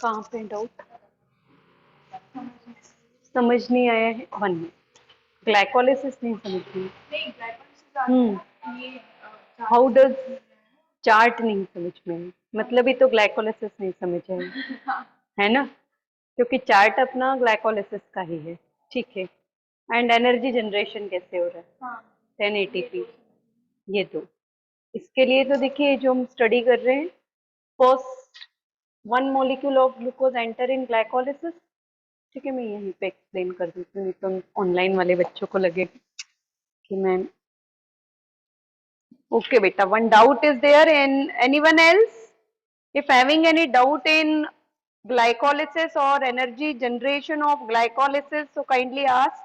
कहाँ पे डाउट समझ नहीं आया है? 1 मिनट, ग्लाइकोलिसिस नहीं समझ में। हाउ डज चार्ट नहीं समझ में, मतलब ही तो ग्लाइकोलिसिस नहीं समझ आया है ना, क्योंकि चार्ट अपना ग्लाइकोलिसिस का ही है, ठीक है। एंड एनर्जी जनरेशन कैसे हो रहा है, 10 ATP, ये दो। इसके लिए तो देखिए जो हम स्टडी कर रहे हैं, first 1 molecule of glucose enter in glycolysis, ठीक है। मैं यहीं पे एक्सप्लेन कर देती हूँ, तो ऑनलाइन वाले बच्चों को लगेगा कि मैं ओके बेटा। One doubt is there in anyone else? If having any doubt in glycolysis or energy generation of glycolysis, so kindly ask,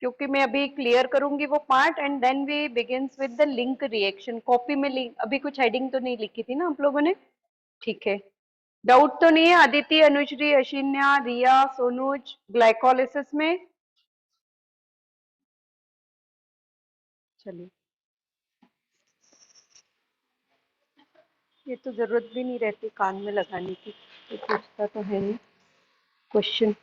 क्योंकि मैं अभी क्लियर करूंगी वो part and then we begins with the link reaction. Copy में link अभी कुछ heading तो नहीं लिखी थी ना आप लोगों ने, ठीक है। डाउट तो नहीं है? अदिति, अनुश्री, अशिन्या, रिया, सोनूज, ग्लाइकोलिसिस में? चलिए, ये तो जरूरत भी नहीं रहती कान में लगाने की, तो पूछता तो है नहीं क्वेश्चन।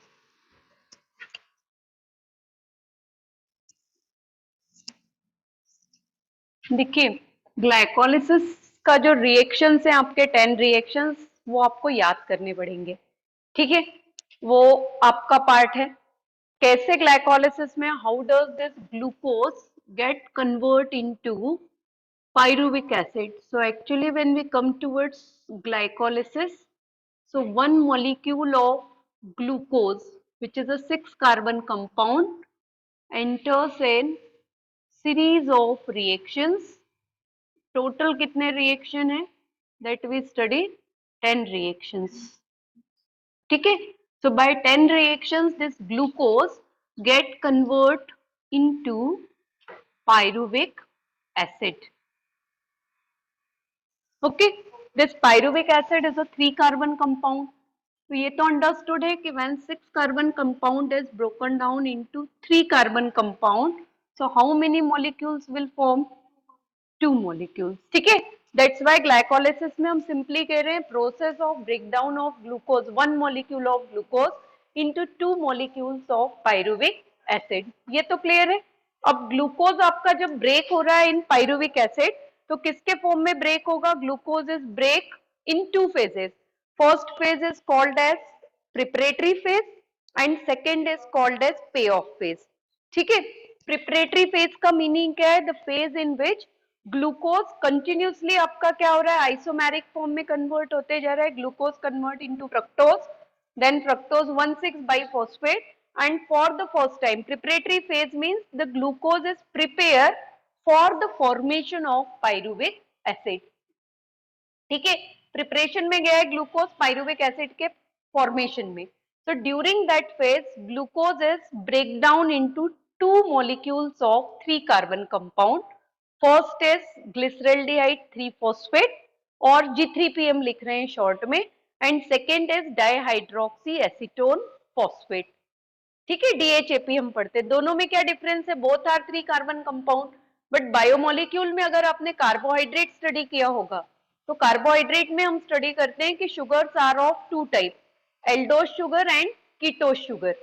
देखिए, ग्लाइकोलिसिस का जो रिएक्शंस है आपके 10 रिएक्शंस, वो आपको याद करने पड़ेंगे, ठीक है। वो आपका पार्ट है। कैसे ग्लाइकोलिसिस में, how does this glucose gate convert into pyruvic acid? So actually when we come towards glycolysis, so 1 molecule of glucose, which is a 6 carbon compound, enters in series of reactions. Total कितने reaction है that we study? 10 reactions, ठीक है। So by 10 reactions this glucose get convert into pyruvic acid. Okay, this pyruvic acid is a 3 carbon compound. तो ये तो understood है कि when 6 carbon compound is broken down into 3 carbon compound, so how many molecules will form? 2 molecules, ठीक है। That's why glycolysis में हम simply कह रहे हैं process of breakdown of glucose, 1 molecule of glucose into 2 molecules of pyruvic acid. ये तो clear है। अब ग्लूकोज आपका जब ब्रेक हो रहा है इन पायरुविक एसिड, तो किसके फॉर्म में ब्रेक होगा? Glucose is break in 2 phases. First phase is called as preparatory phase and second is called as payoff phase, ठीक है। प्रिपरेटरी फेज का मीनिंग क्या है? The phase in which glucose continuously आपका क्या हो रहा है? आइसोमेरिक फॉर्म में कन्वर्ट होते जा रहा है। Glucose convert into fructose, then fructose 1,6 biphosphate, and for the first time preparatory phase means the glucose is prepared for the formation of pyruvic acid, ठीक है। प्रिपरेशन में गया है ग्लूकोज पायरुविक एसिड के फॉर्मेशन में। So during that phase glucose is break down into 2 molecules of 3 carbon compound. First is glyceraldehyde 3 phosphate और G3PM लिख रहे हैं शॉर्ट में, and second is dihydroxy acetone phosphate, ठीक है। DHAP हम पढ़ते, दोनों में क्या डिफरेंस है? Both are 3 carbon compound, but biomolecule में अगर आपने कार्बोहाइड्रेट स्टडी किया होगा, तो कार्बोहाइड्रेट में हम स्टडी करते हैं कि sugars are of 2 type, aldose sugar and ketose sugar,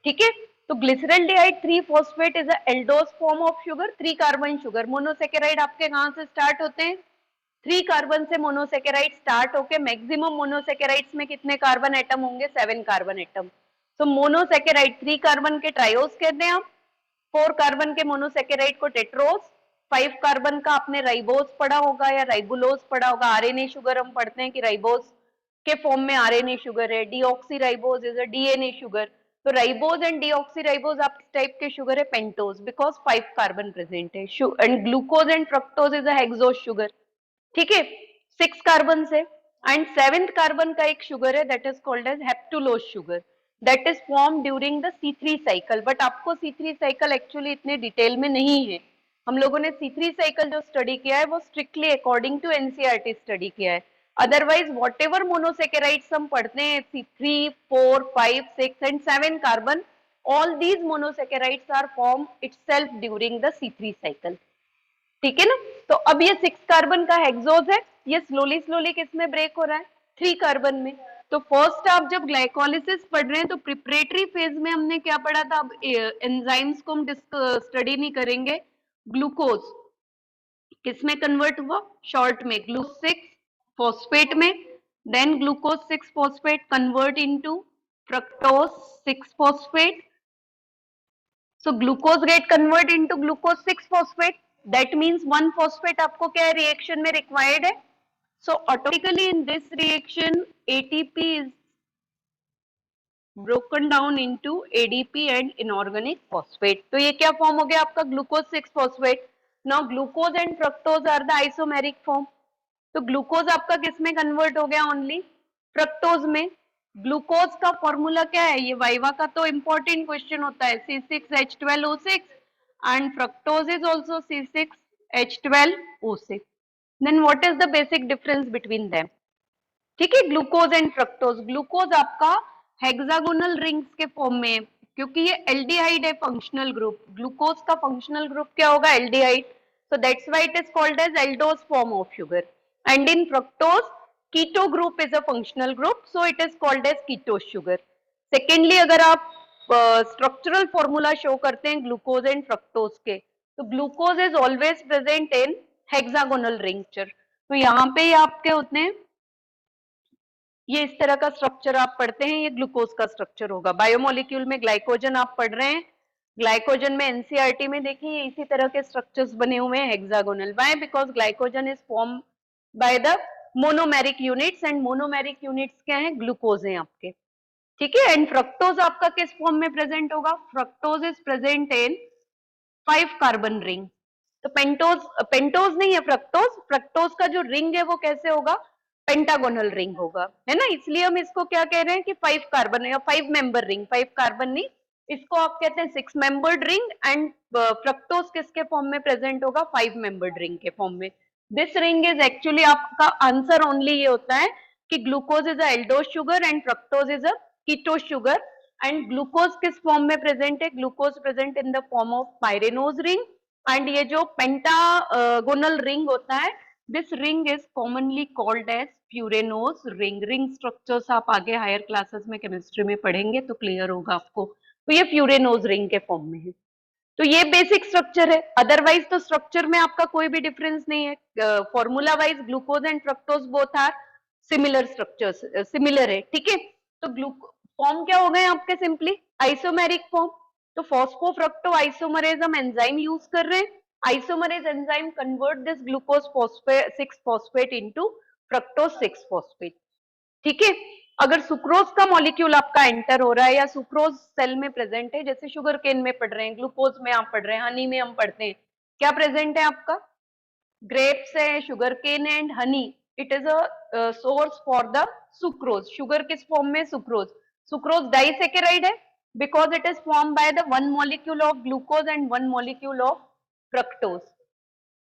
ठीक है। तो glyceraldehyde 3 phosphate is a aldose form of sugar, 3 carbon sugar. Monosaccharide आपके कहां से स्टार्ट होते हैं? 3 कार्बन से मोनोसेकेराइड स्टार्ट होके मैक्सिमम मोनोसेकेराइड्स में कितने कार्बन एटम होंगे? 7 कार्बन एटम। तो मोनोसेकेराइड 3 कार्बन के ट्रायोज कहते हैं हम, 4 कार्बन के मोनोसेकेराइड को टेट्रोज, 5 कार्बन का आपने राइबोज पढ़ा होगा या राइबुलोज पढ़ा होगा। आरएनए शुगर हम पढ़ते हैं कि राइबोज के फॉर्म में आरएनए शुगर है। Deoxy ribose is a DNA sugar. तो राइबोज एंड डीऑक्सी राइबोज आप टाइप के शुगर है पेंटोज, बिकॉज 5 कार्बन प्रेजेंट है। And glucose and fructose is a hexose sugar, ठीक है, 6 कार्बन से। एंड 7th कार्बन का एक शुगर है that is called as heptulose sugar, that is form during the C3 cycle. But आपको C3 cycle actually इतने detail में नहीं है। हम लोगों ने C3 साइकिल जो स्टडी किया है वो strictly according to NCERT study किया है। अदरवाइज वॉट एवर मोनोसेकेराइड्स हम पढ़ते हैं, C3, 4, 5, 6 and 7 carbon, all these monosaccharides are formed itself during the C3 cycle, ठीक है ना। तो अब ये 6 कार्बन का हेक्सोज है, ये स्लोली स्लोली किस में ब्रेक हो रहा है? 3 कार्बन में। तो तो फर्स्ट आप जब ग्लाइकोलिसिस पढ़ रहे हैं तो प्रिपरेटरी फेज में हमने क्या पढ़ा था, अब एंजाइम्स को हम स्टडी नहीं करेंगे। ग्लूकोज किसमें कन्वर्ट हुआ, शॉर्ट में ग्लूकोज 6 फॉस्फेट में, then glucose 6 phosphate convert into fructose 6 phosphate. So glucose get convert into glucose 6 phosphate. That means one phosphate आपको क्या है reaction में required है. So automatically in this reaction ATP is broken down into ADP and inorganic phosphate. तो ये क्या form हो गया आपका glucose 6 phosphate. Now glucose and fructose are the isomeric form. तो ग्लूकोज आपका किस में कन्वर्ट हो गया, ओनली फ्रक्टोज में. ग्लूकोज का फॉर्मूला क्या है, ये वाइवा का तो इंपॉर्टेंट क्वेश्चन होता है, C6H12O6 and fructose is also C6H12O6. Then what is the basic difference between them. ठीक है, ग्लूकोज एंड फ्रक्टोज. ग्लूकोज आपका हेक्सागोनल रिंग्स के फॉर्म में, क्योंकि ये एल्डिहाइड है फंक्शनल ग्रुप. ग्लूकोज का फंक्शनल ग्रुप क्या होगा, aldehyde. So that's why it is called as aldose form of sugar. And in fructose, keto group is a functional group, so it is called as ketose sugar. Secondly, अगर आप structural formula show करते हैं glucose and fructose के, तो glucose is always present in hexagonal ring structure. तो यहाँ पे आपके होते हैं, ये इस तरह का स्ट्रक्चर आप पढ़ते हैं, ये ग्लूकोज का स्ट्रक्चर होगा. बायोमोलिक्यूल में ग्लाइकोजन आप पढ़ रहे हैं, ग्लाइकोजन में एनसीईआरटी में देखिए इसी तरह के स्ट्रक्चर्स बने हुए हैं hexagonal. Why, because glycogen is form by the monomeric units and monomeric units क्या है, ग्लूकोज हैं आपके. ठीक है. एंड फ्रक्टोज आपका किस फॉर्म में प्रेजेंट होगा, fructose is present in 5 carbon ring. तो पेंटोज नहीं है फ्रक्टोज. फ्रक्टोज का जो रिंग है वो कैसे होगा, पेंटागोनल रिंग होगा, है ना. इसलिए हम इसको क्या कह रहे हैं कि 5 कार्बन या 5 मेंबर रिंग. 5 कार्बन नहीं, इसको आप कहते हैं 6 मेंबर्ड रिंग. एंड फ्रक्टोज किसके फॉर्म में प्रेजेंट होगा, 5 मेंबर्ड रिंग के फॉर्म में. दिस रिंग इज एक्चुअली, आपका आंसर ओनली ये होता है कि glucose is a aldose sugar and fructose is a ketose sugar. And glucose किस फॉर्म में प्रेजेंट है, glucose present in the form of pyranose ring. And ये जो पेंटागोनल रिंग होता है, this ring is commonly called as प्यूरेनोज ring. Ring structures आप आगे higher classes में केमिस्ट्री में पढ़ेंगे तो क्लियर होगा आपको. तो ये प्यूरेनोज रिंग के फॉर्म में है. तो ये बेसिक स्ट्रक्चर है. अदरवाइज तो स्ट्रक्चर में आपका कोई भी डिफरेंस नहीं है. Formula wise glucose and fructose both are similar structures, similar है. ठीक है. तो फॉर्म क्या हो गए आपके, सिंपली आइसोमेरिक फॉर्म. तो फॉस्फोफ्रक्टो आइसोमरेज हम एंजाइम यूज कर रहे हैं. Isomerase enzyme convert this glucose 6 phosphate into fructose 6 phosphate. ठीक है. अगर सुक्रोज का मॉलिक्यूल आपका एंटर हो रहा है या सुक्रोज सेल में प्रेजेंट है, जैसे शुगर केन में पढ़ रहे हैं, ग्लूकोज में आप पढ़ रहे हैं, हनी में हम पढ़ते हैं, क्या प्रेजेंट है आपका, ग्रेप्स है, sugar cane and honey. It is a source for the sucrose. Sugar किस फॉर्म में, सुक्रोज. सुक्रोज डाइसेकेराइड है because it is form by the 1 molecule of glucose and 1 molecule of fructose.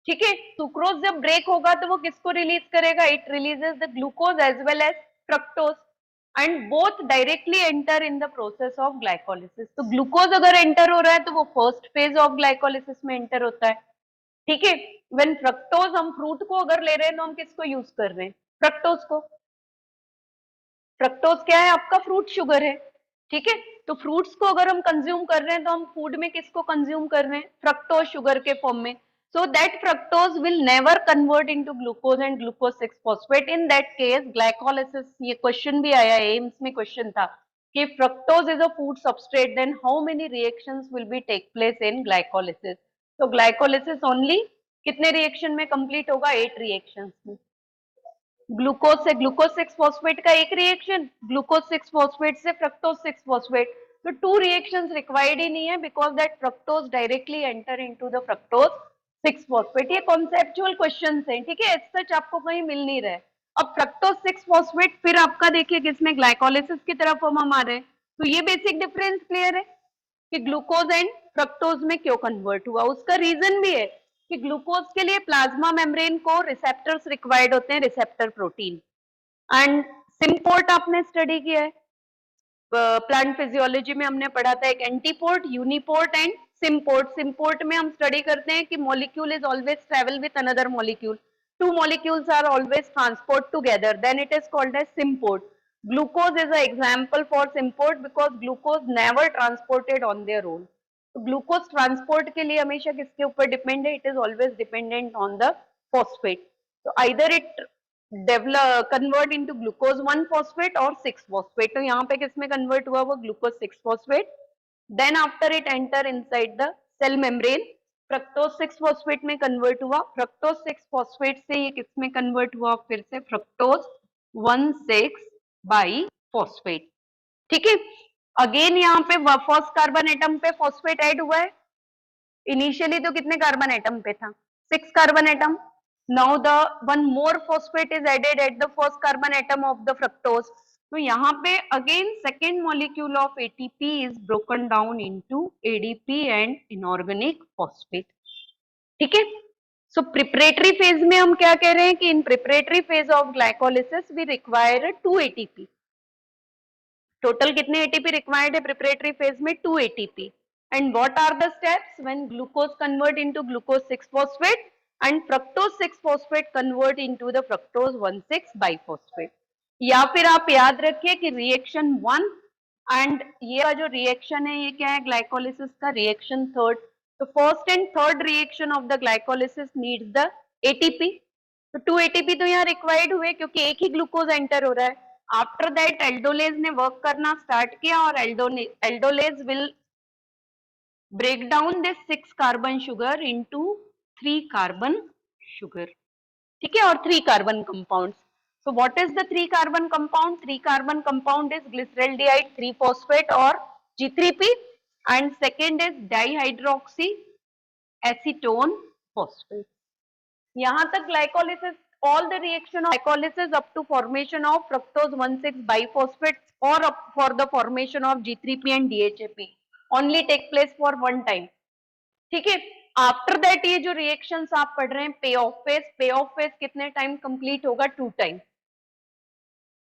ठीक है. Sucrose जब break होगा तो वो किसको रिलीज करेगा, it releases the glucose as well as fructose and both directly enter in the process of glycolysis. तो glucose अगर एंटर हो रहा है तो वो फर्स्ट फेज ऑफ ग्लाइकोलिसिस में एंटर होता है. ठीक है. व्हेन फ्रक्टोज, हम फ्रूट को अगर ले रहे हैं तो हम किसको यूज कर रहे हैं, फ्रक्टोज को. फ्रक्टोज क्या है आपका, फ्रूट शुगर है. ठीक है. तो फ्रूट्स को अगर हम कंज्यूम कर रहे हैं तो हम फूड में किसको कंज्यूम कर रहे हैं, फ्रक्टोज शुगर के फॉर्म में. So that fructose will never convert into glucose and glucose 6 phosphate. In that case, glycolysis, ये क्वेश्चन भी आया है, एम्स में क्वेश्चन था कि fructose is a food substrate, then how many reactions will be take place in glycolysis? So glycolysis only कितने reaction में complete होगा, 8 रिएक्शंस में. ग्लूकोज से ग्लूकोज 6 फॉस्फेट का एक रिएक्शन, ग्लूकोज 6 फॉस्फेट से फ्रक्टोज 6 फॉस्फेट. तो 2 रिएक्शंस रिक्वायर्ड ही नहीं है because that fructose directly enter into the fructose 6 phosphate. ये कॉन्सेप्चुअल क्वेश्चंस हैं. ठीक है. सच आपको कहीं मिल नहीं रहा है. अब फ्रक्टोज 6 फॉस्फेट फिर आपका देखिए किसमें, ग्लाइकोलिसिस की तरफ हम आ रहे हैं. तो ये बेसिक डिफरेंस क्लियर है कि ग्लूकोज एंड फ्रक्टोज में क्यों कन्वर्ट हुआ. उसका रीजन भी है कि ग्लूकोज के लिए प्लाज्मा मेम्ब्रेन को रिसेप्टर्स रिक्वायर्ड होते हैं, रिसेप्टर प्रोटीन. एंड सिम्पोर्ट आपने स्टडी किया है, प्लांट फिजियोलॉजी में हमने पढ़ा था, एक antiport, uniport and symport. Symport में हम स्टडी करते हैं कि molecule is always travel with another molecule. 2 molecules are always transport together, then it is called as symport. Glucose is an example for import because glucose never transported on their own. तो glucose transport के लिए हमेशा किसके ऊपर depend है? It is always dependent on the phosphate. तो either it develop convert into glucose 1 phosphate और 6 phosphate. तो यहाँ पे किसमें कन्वर्ट हुआ? वो glucose 6 phosphate. Then after it enter inside the cell membrane, fructose 6 phosphate में कन्वर्ट हुआ. फ्रक्टोज 6 फॉस्फेट से ये किसमें कन्वर्ट हुआ? फिर से फ्रक्टोज 1,6 बाई फॉस्फेट. ठीक है. अगेन यहाँ पे फर्स्ट कार्बन एटम पे फॉस्फेट ऐड हुआ है. इनिशियली तो कितने कार्बन एटम पे था? 6 carbon atom. Now the one more phosphate is added at the first carbon atom of the fructose. तो यहाँ पे again second molecule of ATP is broken down into ADP and inorganic phosphate. ठीक है. सो preparatory phase में हम क्या कह रहे हैं कि in preparatory phase of glycolysis we require 2 ATP. Total कितने एटीपी रिक्वायर्ड है प्रिपरेटरी फेज में? 2 ATP. And what are the steps when glucose convert into glucose 6 phosphate and fructose 6 phosphate convert into the fructose 1,6 biphosphate. या फिर आप याद रखिए कि reaction 1 and ये जो रिएक्शन है ये क्या है? ग्लाइकोलिसिस का रिएक्शन थर्ड. तो first and third reaction of the glycolysis needs the ATP. तो 2 एटीपी तो यहाँ रिक्वायर्ड हुए क्योंकि एक ही ग्लूकोज एंटर हो रहा है. आफ्टर दैट एल्डोलेज ने वर्क करना स्टार्ट किया और aldolase will break down this 6 carbon sugar into 3 carbon sugar. ठीक है. और 3 carbon compounds. So what is the 3 carbon compound? 3 carbon compound is glyceraldehyde 3 phosphate or G3P, and second is dihydroxy acetone phosphate. यहाँ तक glycolysis, all the reaction of glycolysis up to formation of fructose 1,6 biphosphate or up for the formation of G3P and DHAP only take place for one time. ठीक है. After that ये जो reactions आप पढ़ रहे हैं पे ऑफ फेज, पे ऑफ फेज कितने टाइम कंप्लीट होगा? 2 टाइम.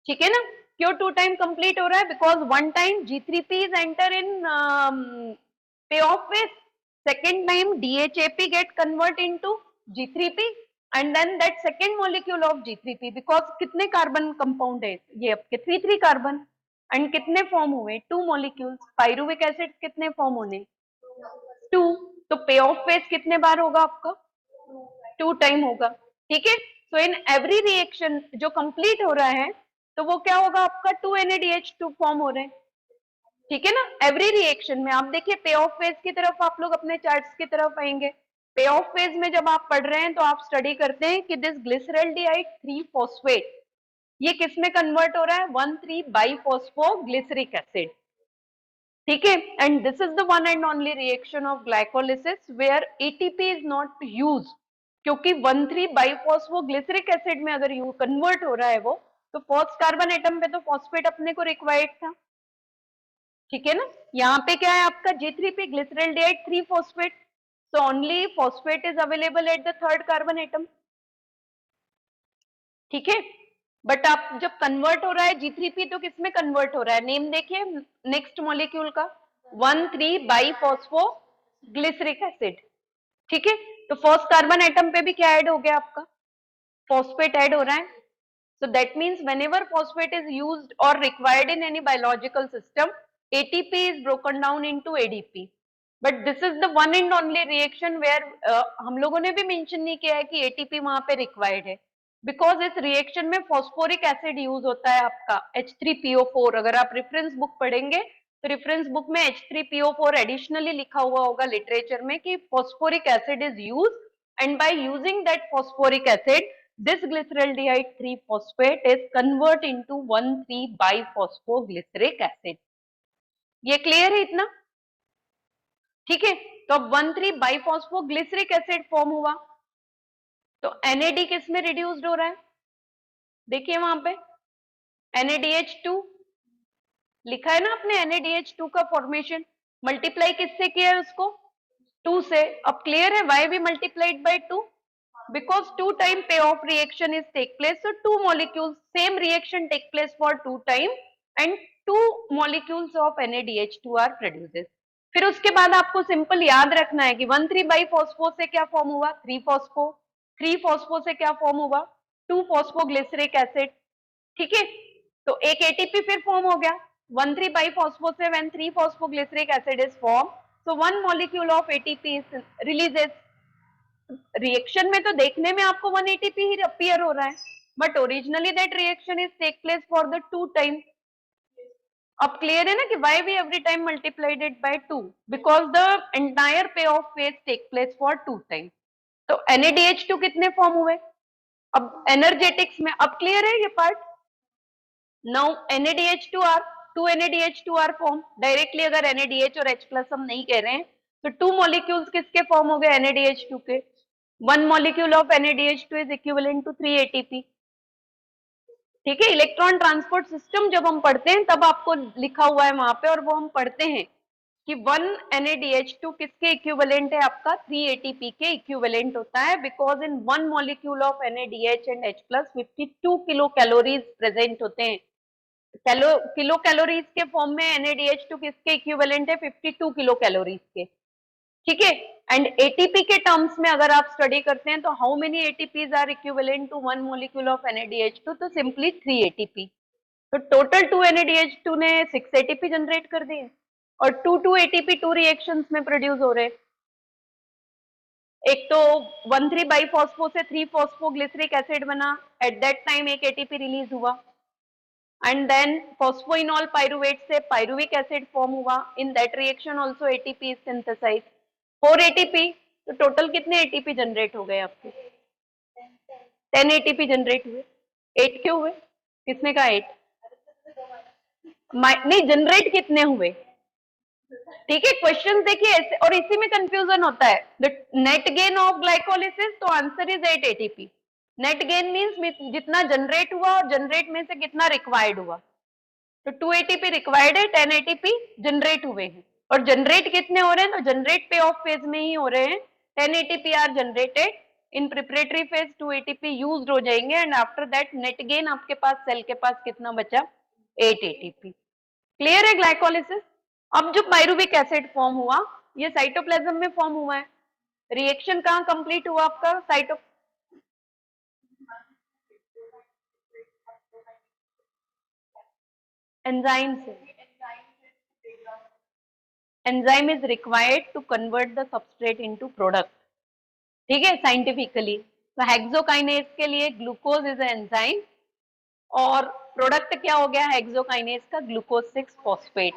ठीक है ना. क्यों 2 टाइम कंप्लीट हो रहा है? Because 1 time G3P is enter in payoff phase, second time DHAP get convert into G3P and then that second molecule of G3P, because कितने कार्बन कंपाउंड है ये आपके? 3 कार्बन. एंड कितने फॉर्म हुए? 2 मॉलिक्यूल्स. पायरुविक एसिड कितने form होने? 2. तो पे ऑफ फेज कितने बार होगा आपका? 2 टाइम होगा. ठीक है. सो इन एवरी रिएक्शन जो कंप्लीट हो रहा है तो वो क्या होगा आपका? 2 NaDH2 फॉर्म हो रहे हैं. ठीक है ना. एवरी रिएक्शन में आप देखिए पे ऑफ फेज की तरफ आप लोग अपने चार्ट्स की तरफ आएंगे. पे ऑफ फेज में जब आप पढ़ रहे हैं तो आप स्टडी करते हैं कि दिस ग्लिसरल्डिहाइड 3 फॉस्फेट ये किस में कन्वर्ट हो रहा है? 1,3 बाइफॉस्फोग्लिसरिक एसिड. ठीक है. And this is the one and only reaction of glycolysis where ATP is not use, क्योंकि 1,3 बाइफॉस्फोग्लिसरिक एसिड में अगर यू कन्वर्ट हो रहा है वो, तो फर्स्ट कार्बन एटम पे तो फॉस्फेट अपने को रिक्वायर्ड था. ठीक है ना. यहाँ पे क्या है आपका? G3P glyceraldehyde 3 phosphate. So only phosphate is available at the third carbon atom. ठीक है. बट आप जब कन्वर्ट हो रहा है G3P तो किसमें कन्वर्ट हो रहा है? नेम देखिए नेक्स्ट मॉलिक्यूल का, 1,3 बाइफॉस्फोग्लिसरिक एसिड. ठीक है. तो फर्स्ट कार्बन एटम पे भी क्या ऐड हो गया आपका? फॉस्फेट ऐड हो रहा है. So that means whenever phosphate is used or required in any biological system, ATP is broken down into ADP. But this is the one and only reaction where हम लोगों ने भी मेंशन नहीं किया है कि ATP वहां पे required है, because इस रिएक्शन में फॉस्फोरिक एसिड यूज होता है आपका H3PO4. अगर आप रेफरेंस बुक पढ़ेंगे तो रेफरेंस बुक में H3PO4 एडिशनली लिखा हुआ होगा लिटरेचर में कि phosphoric acid is use, and by using that phosphoric acid this glyceraldehyde 3 phosphate is convert into 1,3 biphosphoglyceric acid. ये क्लियर है इतना? ठीक है. तो अब 1,3 बाइफॉस्फोग्लिसरिक एसिड फॉर्म हुआ तो NAD किस में रिड्यूस्ड हो रहा है? देखिए वहां पे NaDH2 लिखा है ना आपने. NaDH2 का फॉर्मेशन मल्टीप्लाई किससे किया है? उसको 2 से. अब क्लियर है why we multiplied by 2? because 2 time payoff reaction is take place, so 2 molecules same reaction take place for 2 time and 2 molecules of NaDH2 are produced. फिर उसके बाद आपको सिंपल याद रखना है कि 1,3 बाइफॉस्फो से क्या फॉर्म हुआ? 3 फॉस्फो. 3 फॉस्फो से क्या फॉर्म हुआ? 2 फॉस्फोग्लिसरिक एसिड. ठीक है. तो एक एटीपी फिर फॉर्म हो गया 1,3-बाइफॉस्फो से when 3-फॉस्फोग्लिसरिक acid is form, so 1 molecule of ATP releases. Reaction में तो देखने में आपको 1 एटीपी ही अपीयर हो रहा है, but originally that reaction is take place for the 2 time. अब क्लियर है ना कि why we every time multiplied it by 2, because the entire payoff phase take place for 2 time। तो NADH2 कितने फॉर्म हुए? अब एनर्जेटिक्स में अब क्लियर है ये part. Now NADH2 are 2 NADH2 are form directly. अगर NADH और H प्लस हम नहीं कह रहे हैं तो 2 मॉलिक्यूल्स किसके फॉर्म हो गए? NADH2 के। 1 molecule of NADH2 is equivalent to 3 ATP। ठीक है, इलेक्ट्रॉन ट्रांसपोर्ट सिस्टम जब हम पढ़ते हैं तब आपको लिखा हुआ है वहां पे, और वो हम पढ़ते हैं कि 1 NADH2 किसके इक्विवेलेंट है? आपका 3 ATP के इक्विवेलेंट होता है, because in 1 molecule of NADH and H plus 52 kilo calories present होते हैं। किलो कैलोरीज के फॉर्म में NADH2 किसके इक्विवेलेंट है? 52 किलो कैलोरीज के। ठीक है, एंड एटीपी के टर्म्स में अगर आप स्टडी करते हैं तो how many ATPs are equivalent to 1 molecule of NADH2? तो सिंपली 3 ATP। तो टोटल 2 NADH2 ने 6 ATP जनरेट कर दिए, और 2 ATP 2 रिएक्शंस में प्रोड्यूस हो रहे हैं। एक तो 1,3-बाइफॉस्फो से 3-फॉस्फोग्लिसरिक एसिड बना, एट दैट टाइम एक एटीपी रिलीज हुआ, एंड देन फॉस्फोइनॉल पाइरुवेट से पाइरुविक एसिड फॉर्म हुआ। In that reaction also ATP is synthesized, 4 ATP। तो टोटल कितने एटीपी जनरेट हो गए आपके? 10 एटीपी जनरेट हुए। 8 क्यों हुए? किसने कहा 8? नहीं, जनरेट कितने हुए? ठीक है, क्वेश्चन देखिए ऐसे, और इसी में कंफ्यूजन होता है। The net gain of glycolysis, तो answer is 8 ATP। Net gain means जितना जनरेट हुआ और जनरेट में से कितना रिक्वायर्ड हुआ। तो 2 ATP रिक्वायर्ड है, 10 ATP जनरेट हुए हैं। और जनरेट कितने हो रहे हैं? तो जनरेट पे ऑफ फेज में ही हो रहे हैं। 10 ATP are generated in preparatory phase, 2 ATP used हो जाएंगे, and after that net gain आपके पास सेल के पास कितना बचा? 8 ATP। क्लियर है ग्लाइकोलिसिस? अब जो पाइरुविक एसिड फॉर्म हुआ, ये साइटोप्लाज्म में फॉर्म हुआ है। रिएक्शन कहाँ कंप्लीट हुआ आपका? एंजाइम से। Enzyme is required to convert the substrate into product. ठीक है, साइंटिफिकली। तो हेक्सोकाइनेज के लिए ग्लूकोज इज एंजाइम, और प्रोडक्ट क्या हो गया हेक्सोकाइनेज का? Glucose 6 phosphate.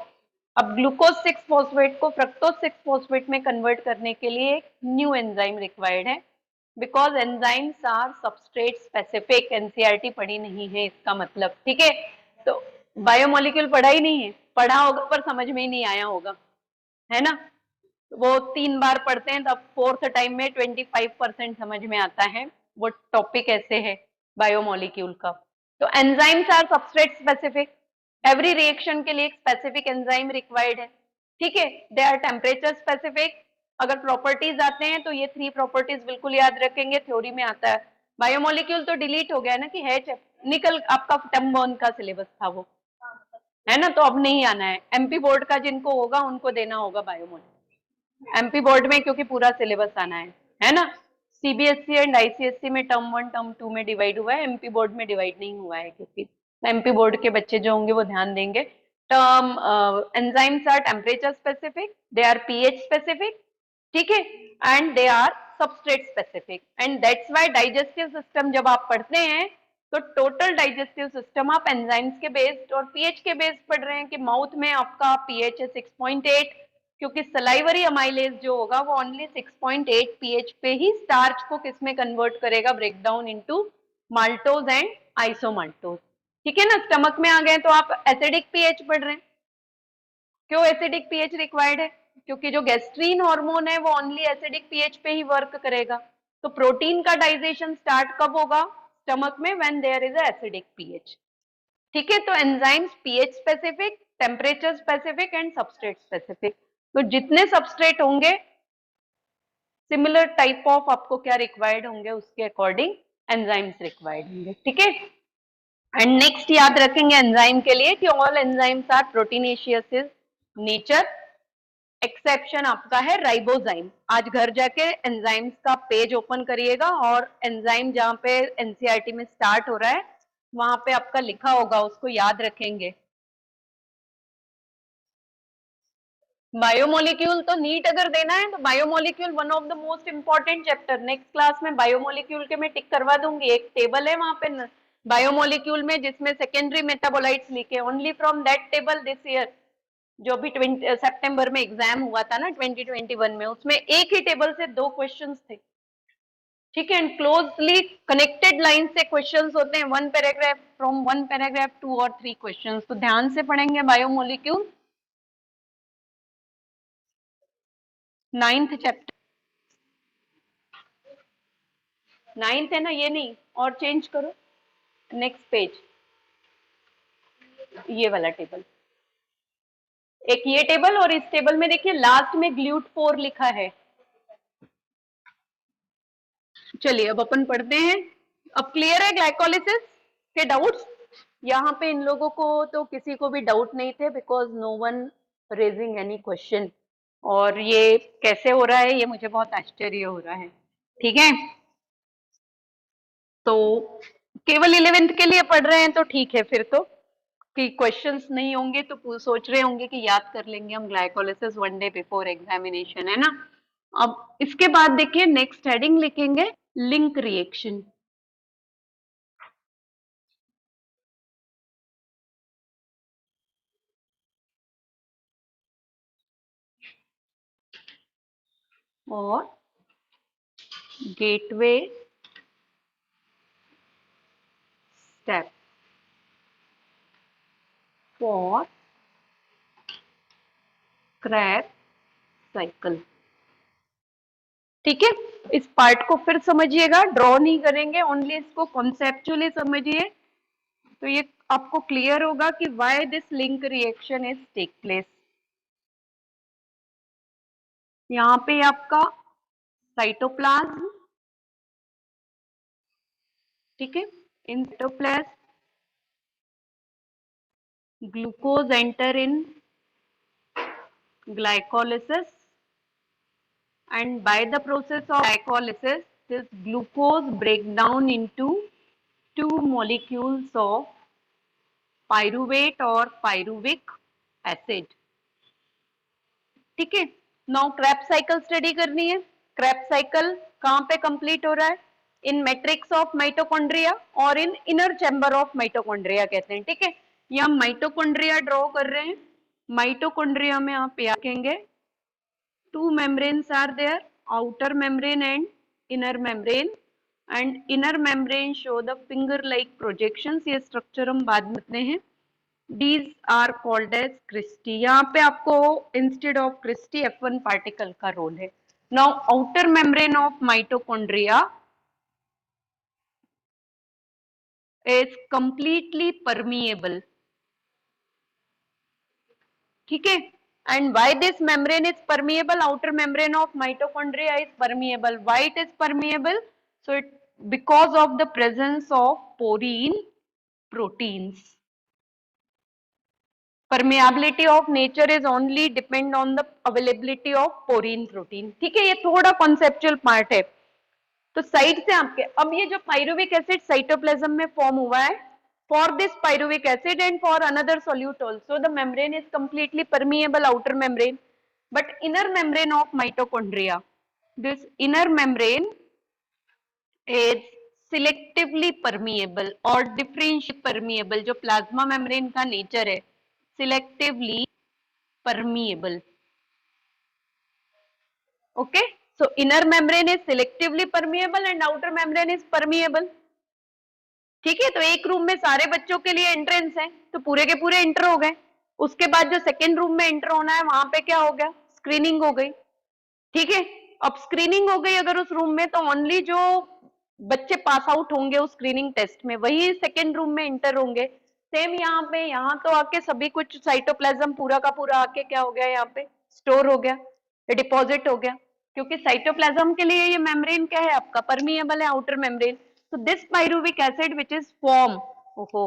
अब ग्लूकोज 6 फॉस्फेट को फ्रक्टोज 6 फॉस्फेट में कन्वर्ट करने के लिए एक न्यू एंजाइम रिक्वायर्ड है, because enzymes are substrate specific. NCERT पढ़ी नहीं है इसका मतलब। ठीक है, तो बायोमोलिक्यूल पढ़ा ही नहीं है, पढ़ा होगा पर समझ में ही नहीं आया होगा, है ना? वो 3 बार पढ़ते हैं तब 4th टाइम में 25% समझ में आता है। वो टॉपिक ऐसे है बायोमोलिक्यूल का। तो enzymes are substrate specific. Every reaction के लिए एक स्पेसिफिक एंजाइम रिक्वायर्ड है। ठीक है, दे आर टेम्परेचर स्पेसिफिक। अगर प्रॉपर्टीज आते हैं तो ये 3 प्रॉपर्टीज बिल्कुल याद रखेंगे, थ्योरी में आता है। बायोमोलिक्यूल तो डिलीट हो गया ना कि है, निकल आपका टर्म बॉर्न का सिलेबस था वो, है ना? तो अब नहीं आना है। एमपी बोर्ड का जिनको होगा उनको देना होगा बायोमोलिक्यूल एमपी बोर्ड में, क्योंकि पूरा सिलेबस आना है ना? सीबीएसई एंड आईसीएसई में टर्म 1 टर्म 2 में डिवाइड हुआ है, एमपी बोर्ड में डिवाइड नहीं हुआ है, क्योंकि एमपी बोर्ड के बच्चे जो होंगे वो ध्यान देंगे। Term enzymes are temperature specific, they are pH specific, ठीक है, and they are substrate specific, and that's why digestive system जब आप पढ़ते हैं तो टोटल डाइजेस्टिव सिस्टम आप एंजाइम्स के बेस्ड और पीएच के बेस्ड पढ़ रहे हैं कि माउथ में आपका पीएच है 6.8, क्योंकि सलाइवरी अमाइलेज जो होगा वो ओनली 6.8 पीएच पे ही स्टार्च को किस में कन्वर्ट करेगा? Break down into maltose and isomaltose. ठीक है ना? स्टमक में आ गए तो आप एसिडिक पीएच पढ़ रहे हैं। क्यों एसिडिक पीएच रिक्वायर्ड है? क्योंकि जो गैस्ट्रीन हार्मोन है वो ओनली एसिडिक पीएच पे ही वर्क करेगा। तो प्रोटीन का डाइजेशन स्टार्ट कब होगा? स्टमक में, when there is acidic pH. ठीक है, तो enzymes pH specific, temperature specific and substrate specific. तो जितने सबस्ट्रेट होंगे सिमिलर टाइप ऑफ आपको क्या रिक्वायर्ड होंगे, उसके अकॉर्डिंग एंजाइम्स रिक्वायर्ड होंगे। ठीक है, एंड नेक्स्ट याद रखेंगे एंजाइम के लिए कि all enzymes are proteinaceous is nature, exception आपका है राइबोजाइम। आज घर जाके एंजाइम्स का पेज ओपन करिएगा और एंजाइम जहां पे एनसीईआरटी में स्टार्ट हो रहा है वहां पे आपका लिखा होगा, उसको याद रखेंगे। बायोमोलिक्यूल तो नीट अगर देना है तो biomolecule one of the most important chapter, next class में बायोमोलिक्यूल के मैं टिक करवा दूंगी। एक टेबल है वहां पे बायोमोलिक्यूल में जिसमें सेकेंडरी मेटाबोलाइट्स लिखे, only from that table this year जो भी 20 सितंबर में एग्जाम हुआ था ना 2021 में, उसमें एक ही टेबल से 2 क्वेश्चंस थे। ठीक है, एंड क्लोजली कनेक्टेड लाइन से क्वेश्चंस होते हैं, one paragraph from one paragraph 2 और 3 क्वेश्चंस। तो ध्यान से पढ़ेंगे बायोमोलिक्यूल, 9th चैप्टर, 9th है ना, ये नहीं, और चेंज करो नेक्स्ट पेज, ये वाला टेबल, एक ये टेबल, और इस टेबल में देखिए लास्ट में GLUT4 लिखा है। चलिए अब अपन पढ़ते हैं। अब क्लियर है ग्लाइकोलिसिस के डाउट्स? यहाँ पे इन लोगों को तो किसी को भी डाउट नहीं थे, because no one raising any question. और ये कैसे हो रहा है, ये मुझे बहुत आश्चर्य हो रहा है। ठीक है, तो केवल 11th के लिए पढ़ रहे हैं तो ठीक है, फिर तो कि क्वेश्चंस नहीं होंगे तो सोच रहे होंगे कि याद कर लेंगे हम glycolysis one day before examination, है ना। अब इसके बाद देखिए नेक्स्ट हेडिंग लिखेंगे लिंक रिएक्शन। और gateway step for Krebs cycle. ठीक है, इस पार्ट को फिर समझिएगा, ड्रॉ नहीं करेंगे, ओनली इसको कॉन्सेप्चुअली समझिए, तो ये आपको क्लियर होगा कि why this link reaction is take place. यहाँ पे आपका साइटोप्लाज्म, ठीक है, in cytoplasm glucose enter in glycolysis, and by the process of glycolysis this glucose break down into 2 molecules of pyruvate or pyruvic acid। ठीक है, now Krebs cycle study करनी है। Krebs cycle कहां पे कंप्लीट हो रहा है? इन मैट्रिक्स ऑफ माइटोकॉन्ड्रिया और इन इनर चैम्बर ऑफ माइटोकॉन्ड्रिया कहते हैं। ठीक है, ये हम माइटोकॉन्ड्रिया ड्रॉ कर रहे हैं। माइटोकॉन्ड्रिया में आप देखेंगे two membranes are there, outer membrane and inner membrane, and inner membrane show the finger like projections। ये स्ट्रक्चर हम बाद में देखते हैं। These are called as cristae। यहाँ पे आपको instead of cristae F1 particle का रोल है। Now outer membrane of mitochondria is completely permeable। ठीक है, and why this membrane is permeable? Outer membrane of mitochondria is permeable। Why it is permeable? So it because of the presence of porine proteins। Permeability of nature is only depend on the availability of porine protein। ठीक है, ये थोड़ा conceptual part है। तो side से आपके अब ये जो पायरुविक एसिड साइटोप्लाज्म में फॉर्म हुआ है, for this pyruvic acid and for another solute also the membrane is completely permeable, outer membrane, but inner membrane of mitochondria, this inner membrane is selectively permeable और differentially permeable। जो plasma membrane का nature है selectively permeable। okay, so inner membrane is selectively permeable and outer membrane is permeable। ठीक है, तो एक room में सारे बच्चों के लिए एंट्रेंस है तो पूरे के पूरे एंटर हो गए। उसके बाद जो सेकेंड रूम में एंटर होना है वहां पे क्या हो गया? स्क्रीनिंग हो गई। ठीक है, अब स्क्रीनिंग हो गई अगर उस रूम में, तो ओनली जो बच्चे पास आउट होंगे उस स्क्रीनिंग टेस्ट में वही सेकेंड रूम में एंटर होंगे। सेम यहाँ पे, यहाँ तो आके सभी कुछ साइटोप्लाज्म पूरा का पूरा आके क्या हो गया, यहाँ पे स्टोर हो गया, डिपॉजिट हो गया, क्योंकि साइटोप्लाज्म के लिए ये मेम्ब्रेन क्या है आपका? परमिएबल है, आउटर मेम्ब्रेन। तो this pyruvic acid which is form, ओहो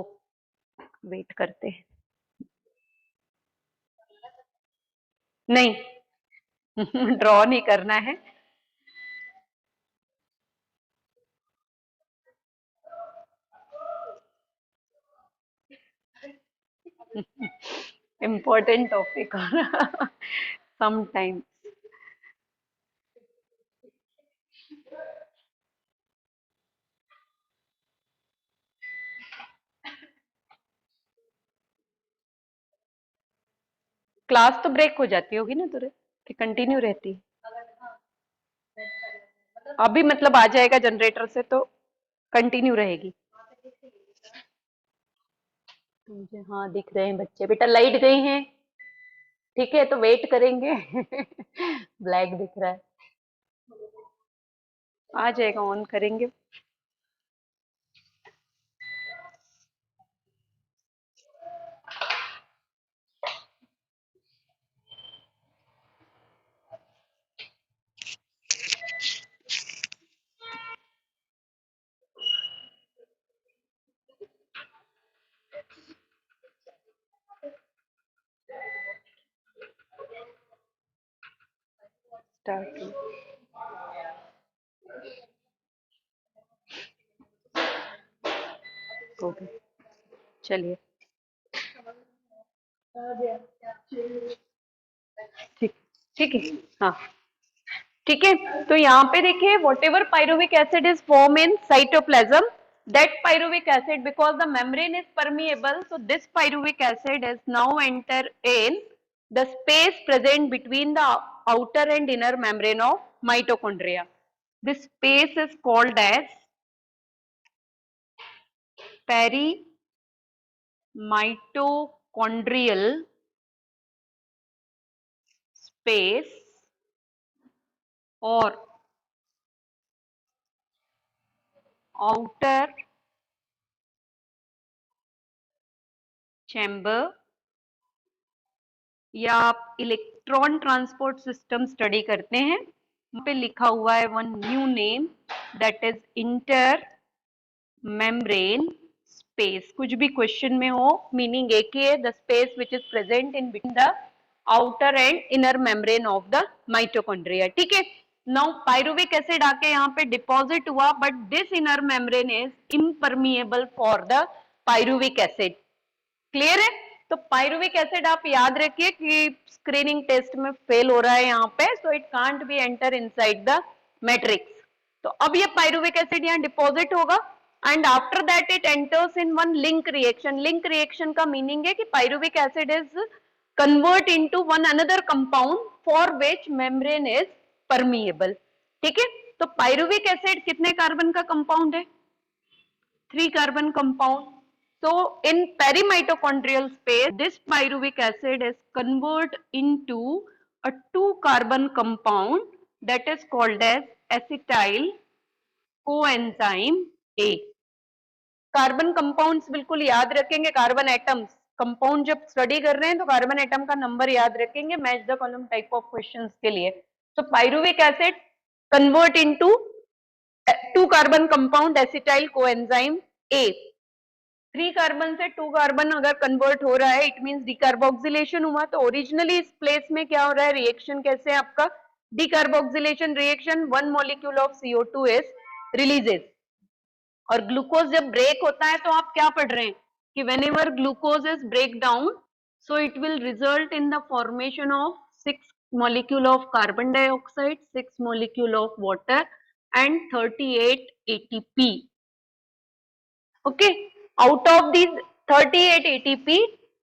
वेट करते हैं, नहीं ड्रॉ नहीं करना है। important topic sometimes. क्लास तो ब्रेक हो जाती होगी ना तुरंत कि कंटिन्यू रहती है? अभी मतलब आ जाएगा जनरेटर से तो कंटिन्यू रहेगी। मुझे हाँ दिख रहे हैं बच्चे। बेटा लाइट गई हैं, ठीक है तो वेट करेंगे। ब्लैक दिख रहा है, आ जाएगा, ऑन करेंगे। स्टार्ट हो गया, चलिए ठीक, ठीक है हाँ ठीक है। तो यहाँ पे देखिए what ever pyruvic acid is form in cytoplasm, that pyruvic acid, because the membrane is permeable, so this pyruvic acid is now enter in the space present between the outer and inner membrane of mitochondria. This space is called as perimitochondrial space or outer chamber, या आप electron transport system study करते हैं, वहां पे लिखा हुआ है one new name, that is inter membrane space. कुछ भी क्वेश्चन में हो मीनिंग एक ही है, the space which is present in between the outer and inner membrane of the mitochondria. ठीक है, नाउ पायरुविक एसिड आके यहाँ पे डिपॉजिट हुआ, but this inner membrane is impermeable for the pyruvic acid. Clear है? तो पायरुविक एसिड आप याद रखिए कि स्क्रीनिंग टेस्ट में फेल हो रहा है यहाँ पे, so it can't be enter inside the matrix. तो अब ये पायरुविक एसिड यहाँ डिपॉजिट होगा and after that it enters in one link reaction. Link reaction का मीनिंग है कि pyruvic acid is convert into one another compound for which membrane is permeable. ठीक है, तो पायरुविक एसिड कितने कार्बन का कंपाउंड है? 3 carbon compound. So in perimitochondrial space, this pyruvic acid is converted into a 2 carbon compound that is called as acetyl coenzyme A. Carbon compounds बिल्कुल याद रखेंगे, carbon atoms. Compound जब study कर रहे हैं तो कार्बन एटम का नंबर याद रखेंगे match the column type of questions के लिए। तो pyruvic acid convert into 2 carbon compound acetyl coenzyme ए। 3 कार्बन से 2 कार्बन अगर कन्वर्ट हो रहा है, इट मींस डिकार्बोक्सिलेशन हुआ। तो ओरिजिनली इस प्लेस में क्या हो रहा है, रिएक्शन कैसे है आपका? Decarboxylation reaction, 1 molecule of CO2 is releases. और ग्लूकोज जब ब्रेक होता है तो आप क्या पढ़ रहे हैं कि whenever glucose is break down, so it will result in the formation of 6 molecule of carbon dioxide, 6 molecule of water and 38 ATP. Okay, out of these 38 ATP,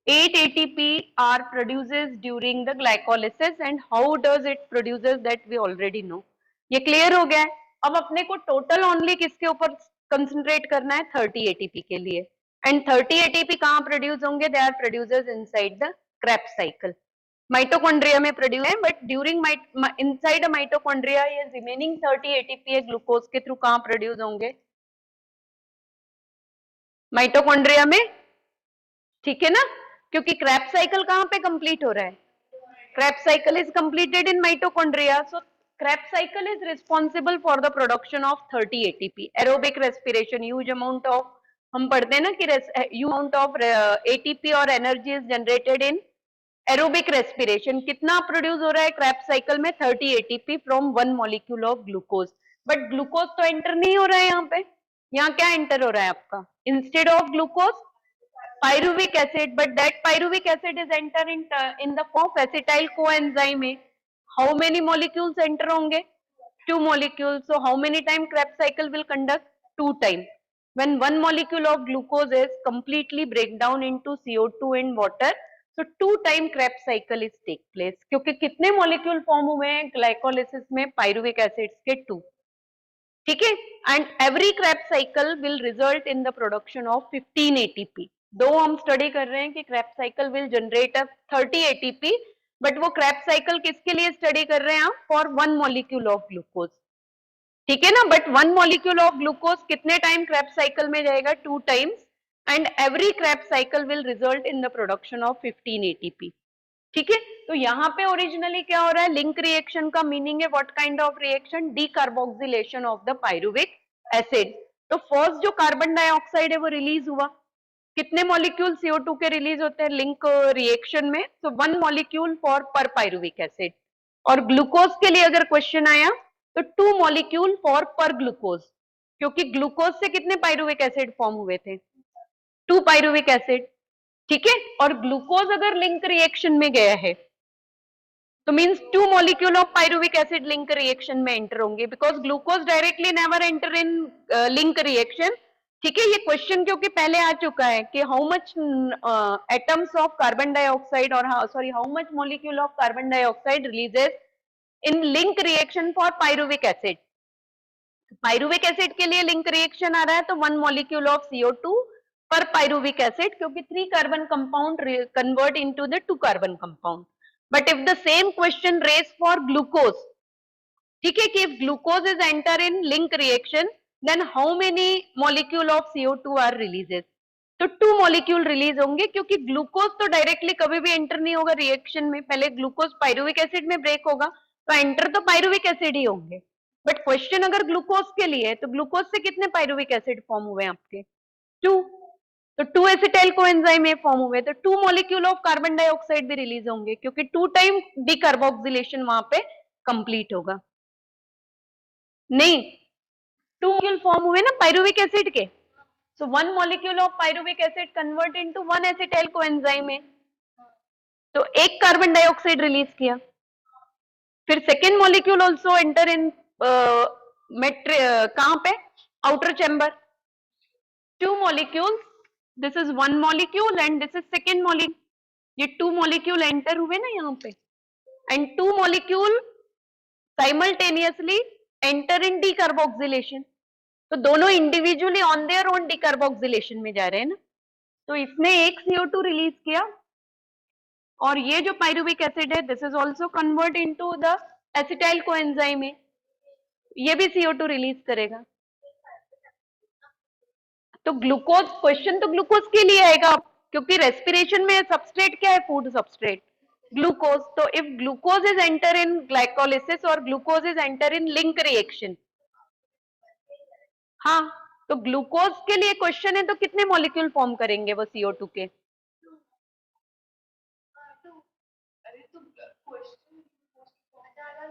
8 ATP are produces during the glycolysis, and how does it produces that we already know. ये clear हो गया है? अब अपने को total only किसके ऊपर concentrate करना है? 30 ATP के लिए। एंड 30 ATP कहाँ प्रोड्यूस होंगे? They are producers inside the Krebs cycle. Mitochondria में प्रोड्यूस है, but during inside a mitochondria ये रिमेनिंग 30 ATP ग्लूकोज के थ्रू कहाँ प्रोड्यूस होंगे? माइटोकॉन्ड्रिया में। ठीक है ना, क्योंकि क्रेब्स साइकिल कहाँ पे कंप्लीट हो रहा है? Krebs cycle is completed in mitochondria. So Krebs cycle is responsible for the production of 30 ATP. Aerobic respiration, huge amount of, हम पढ़ते हैं ना कि huge amount of ATP और energy is generated in aerobic respiration. कितना produce हो रहा है Krebs cycle में? 30 ATP from 1 molecule of glucose. But glucose तो एंटर नहीं हो रहा है यहाँ पे। यहाँ क्या एंटर हो रहा है आपका? Instead of glucose pyruvic acid, but that pyruvic acid is enter in the form of acetyl coenzyme. How many molecules enter होंगे? 2 molecules. So how many time Krebs cycle will conduct? 2 time. When one molecule of glucose is completely break down into CO2 and water, so 2 time Krebs cycle is take place. क्योंकि कितने molecule form हुए हैं glycolysis में pyruvic acids के 2. ठीक है, and every Krebs cycle will result in the production of 15 ATP. दो हम स्टडी कर रहे हैं कि Krebs cycle will generate a 30 ATP, but वो Krebs साइकिल किसके लिए स्टडी कर रहे हैं आप? For one molecule of glucose. ठीक है ना, but one molecule of glucose कितने टाइम Krebs साइकिल में जाएगा? 2 times, and every Krebs cycle will result in the production of 15 ATP. ठीक है, तो यहाँ पे ओरिजिनली क्या हो रहा है? लिंक रिएक्शन का मीनिंग है what kind of reaction? Decarboxylation of the pyruvic acid. तो फर्स्ट जो कार्बन डाइऑक्साइड है वो रिलीज हुआ. कितने मॉलिक्यूल CO2 के रिलीज होते हैं लिंक रिएक्शन में? तो वन मॉलिक्यूल फॉर पर पायरुविक एसिड. और ग्लूकोज के लिए अगर क्वेश्चन आया तो 2 मॉलिक्यूल फॉर पर ग्लूकोज, क्योंकि ग्लूकोज से कितने पायरुविक एसिड फॉर्म हुए थे? 2 पायरुविक एसिड. ठीक है, और ग्लूकोज अगर लिंक रिएक्शन में गया है तो means 2 molecule of pyruvic acid link reaction में एंटर होंगे, because glucose directly never enter in link reaction. ठीक है, ये क्वेश्चन क्योंकि पहले आ चुका है कि how much atoms of carbon dioxide और how much molecule of carbon dioxide releases in link reaction for pyruvic acid. Pyruvic acid के लिए लिंक रिएक्शन आ रहा है तो 1 मॉलिक्यूल ऑफ CO2 पर पायरुविक एसिड, क्योंकि 3 carbon compound convert into the 2 carbon compound. But if the same question raise for glucose, ठीक है, कि if glucose is enter in link reaction then how many molecule of CO2 are releases? तो 2 molecule release होंगे, क्योंकि glucose तो directly कभी भी enter नहीं होगा रिएक्शन में. पहले ग्लूकोज पायरुविक एसिड में ब्रेक होगा तो एंटर तो पायरुविक एसिड ही होंगे. बट क्वेश्चन अगर ग्लूकोज के लिए है तो ग्लूकोज से कितने पायरुविक एसिड फॉर्म हुए आपके? 2. तो 2 एसिटाइल कोएंजाइम में फॉर्म हुए तो 2 मॉलिक्यूल ऑफ कार्बन डाइऑक्साइड भी रिलीज होंगे, क्योंकि 2 टाइम डीकार्बोक्सिलेशन वहां पे कंप्लीट होगा. नहीं, 2 मॉलिक्यूल फॉर्म हुए ना पायरुविक एसिड के, so 1 molecule of pyruvic acid convert into 1 acetyl coenzyme है, तो एक कार्बन डाइऑक्साइड रिलीज किया. फिर second molecule also enter in कहां पे? Outer chamber. 2 molecules, this is 1 molecule and this is second molecule. ये 2 molecule एंटर हुए ना यहाँ पे, and 2 molecule simultaneously enter in decarboxylation. तो दोनों individually on their own decarboxylation में जा रहे हैं ना. तो इसने एक CO2 रिलीज किया, और ये जो पायरुविक एसिड है this is also convert into the acetyl coenzyme में, ये भी CO2 रिलीज करेगा. तो ग्लूकोज, क्वेश्चन तो ग्लूकोज के लिए आएगा, क्योंकि रेस्पिरेशन में सबस्ट्रेट क्या है? Food substrate glucose. तो if glucose is enter in glycolysis और glucose is enter in link reaction, हाँ, तो ग्लूकोज के लिए क्वेश्चन है तो कितने मॉलिक्यूल फॉर्म करेंगे वो CO2 के?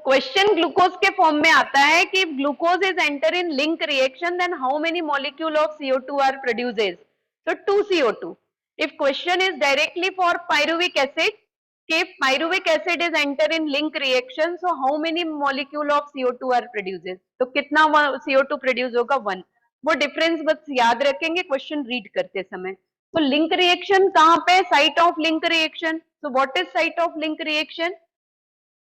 क्वेश्चन ग्लूकोज के फॉर्म में आता है कि glucose is enter in link reaction then how many molecule of CO2 are produces? तो 2 CO2. If question is directly for pyruvic acid, कि pyruvic acid is enter in link reaction, so how many molecule of CO2 are produces? तो कितना CO2 produce होगा? 1. वो difference बस याद रखेंगे question read करते समय. तो लिंक रिएक्शन कहां पे? Site of link reaction. So what is site of link reaction?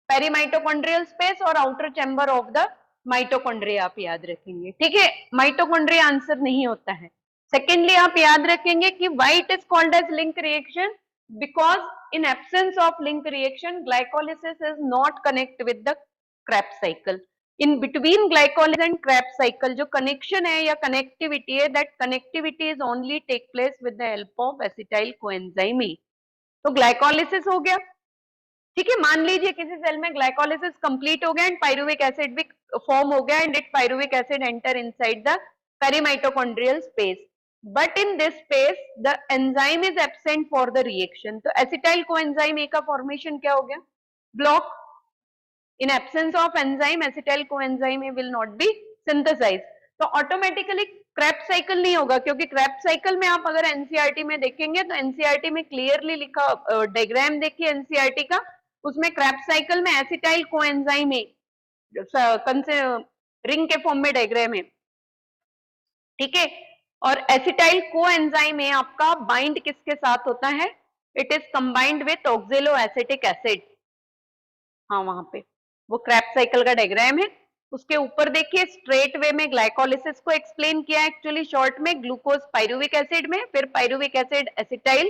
Perimitochondrial space और outer chamber of the mitochondria आप याद रखेंगे. ठीक है, माइटोकॉन्ड्रिया आंसर नहीं होता है. सेकेंडली आप याद रखेंगे कि why it is called as link reaction, because in absence of link reaction glycolysis is not connect with the Krebs cycle. In between glycolysis and Krebs cycle जो कनेक्शन है या कनेक्टिविटी है, that connectivity is only take place with the help of acetyl coenzyme. तो glycolysis हो गया. ठीक है, मान लीजिए किसी सेल में ग्लाइकोलिसिस कंप्लीट हो गया एंड पायरुविक एसिड भी फॉर्म हो गया and it pyruvic acid enter inside the perimitochondrial space, but in this space the enzyme is absent for the reaction. तो एसिटाइल कोएंजाइम ए का फॉर्मेशन क्या हो गया? Block. In absence of enzyme acetyl coenzyme A will not be synthesized. तो automatically Krebs cycle नहीं होगा, क्योंकि Krebs cycle में आप अगर एनसीईआरटी में देखेंगे तो एनसीईआरटी में क्लियरली लिखा, डायग्राम देखिए एनसीईआरटी का, उसमें क्रेब्स साइकिल में एसिटाइल कोएंजाइम है, रिंग के फॉर्म में डायग्राम है, ठीक है। और एसिटाइल कोएंजाइम है आपका, बाइंड किसके साथ होता है, it is combined with ऑक्जेलो acetic acid, हाँ वहां पे वो क्रेब्स साइकिल का डायग्राम है। उसके ऊपर देखिए स्ट्रेट वे में ग्लाइकोलिसिस को एक्सप्लेन किया एक्चुअली शॉर्ट में, ग्लूकोज पाइरुविक एसिड में, फिर पाइरुविक एसिड एसिटाइल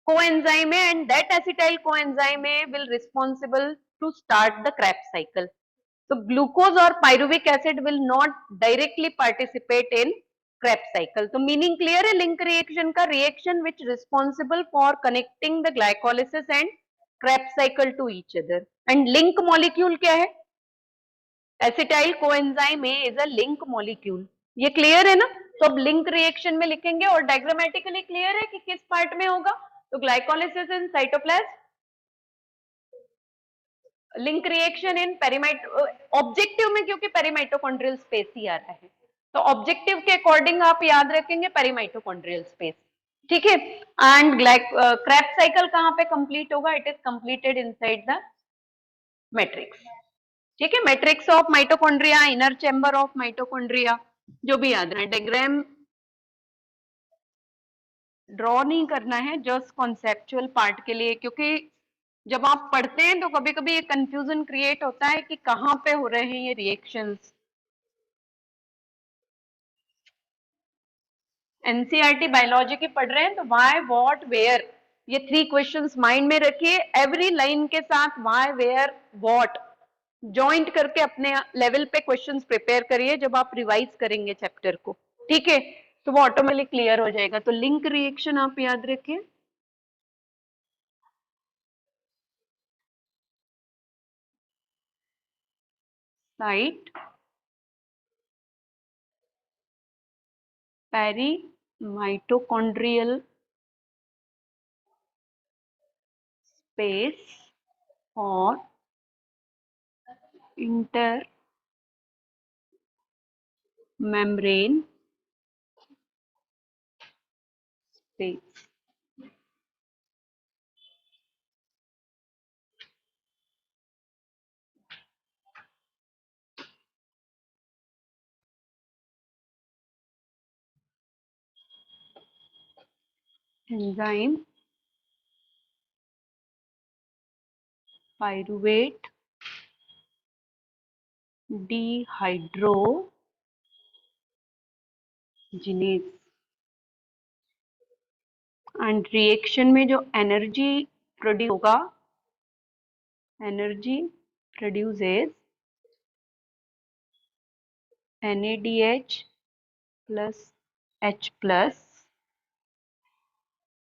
कोएंजाइम है, and that acetyl coenzyme A will responsible to start the Krebs cycle. So glucose or pyruvic acid will not directly participate in Krebs cycle. तो meaning clear है link reaction का, reaction which responsible for connecting the glycolysis and Krebs cycle to each other. And link molecule क्या है? Acetyl coenzyme A is a link molecule. ये clear है ना? तो अब link reaction में लिखेंगे और diagrammatically clear है कि किस part में होगा? तो glycolysis in cytoplasm, link reaction in perimito, objective में क्योंकि पेरीमाइटोकॉन्ड्रियल स्पेस ही आ रहा है, तो ऑब्जेक्टिव के अकॉर्डिंग आप याद रखेंगे पेरीमाइटोकॉन्ड्रियल स्पेस, ठीक है। एंड क्रेब्स साइकिल कहां पे कंप्लीट होगा, it is completed inside the matrix, ठीक है, matrix of mitochondria, inner chamber of mitochondria, जो भी याद रहे, डायग्राम ड्रॉ नहीं करना है, जस्ट कॉन्सेप्चुअल पार्ट के लिए, क्योंकि जब आप पढ़ते हैं तो कभी कभी ये कंफ्यूजन क्रिएट होता है कि कहाँ पे हो रहे हैं ये रिएक्शंस। एनसीईआरटी बायोलॉजी की पढ़ रहे हैं तो व्हाई व्हाट वेयर, ये 3 क्वेश्चंस माइंड में रखिए, एवरी लाइन के साथ व्हाई वेयर व्हाट जॉइंट करके अपने लेवल पे क्वेश्चंस प्रिपेयर करिए जब आप रिवाइज करेंगे चैप्टर को, ठीक है, तो वो ऑटोमेटिकली क्लियर हो जाएगा। तो लिंक रिएक्शन आप याद रखिए, साइट पेरी माइटोकॉन्ड्रियल स्पेस और inter membrane space. Enzyme pyruvate dehydrogenase, and reaction में जो एनर्जी प्रोड्यूस होगा, energy produces NADH plus H plus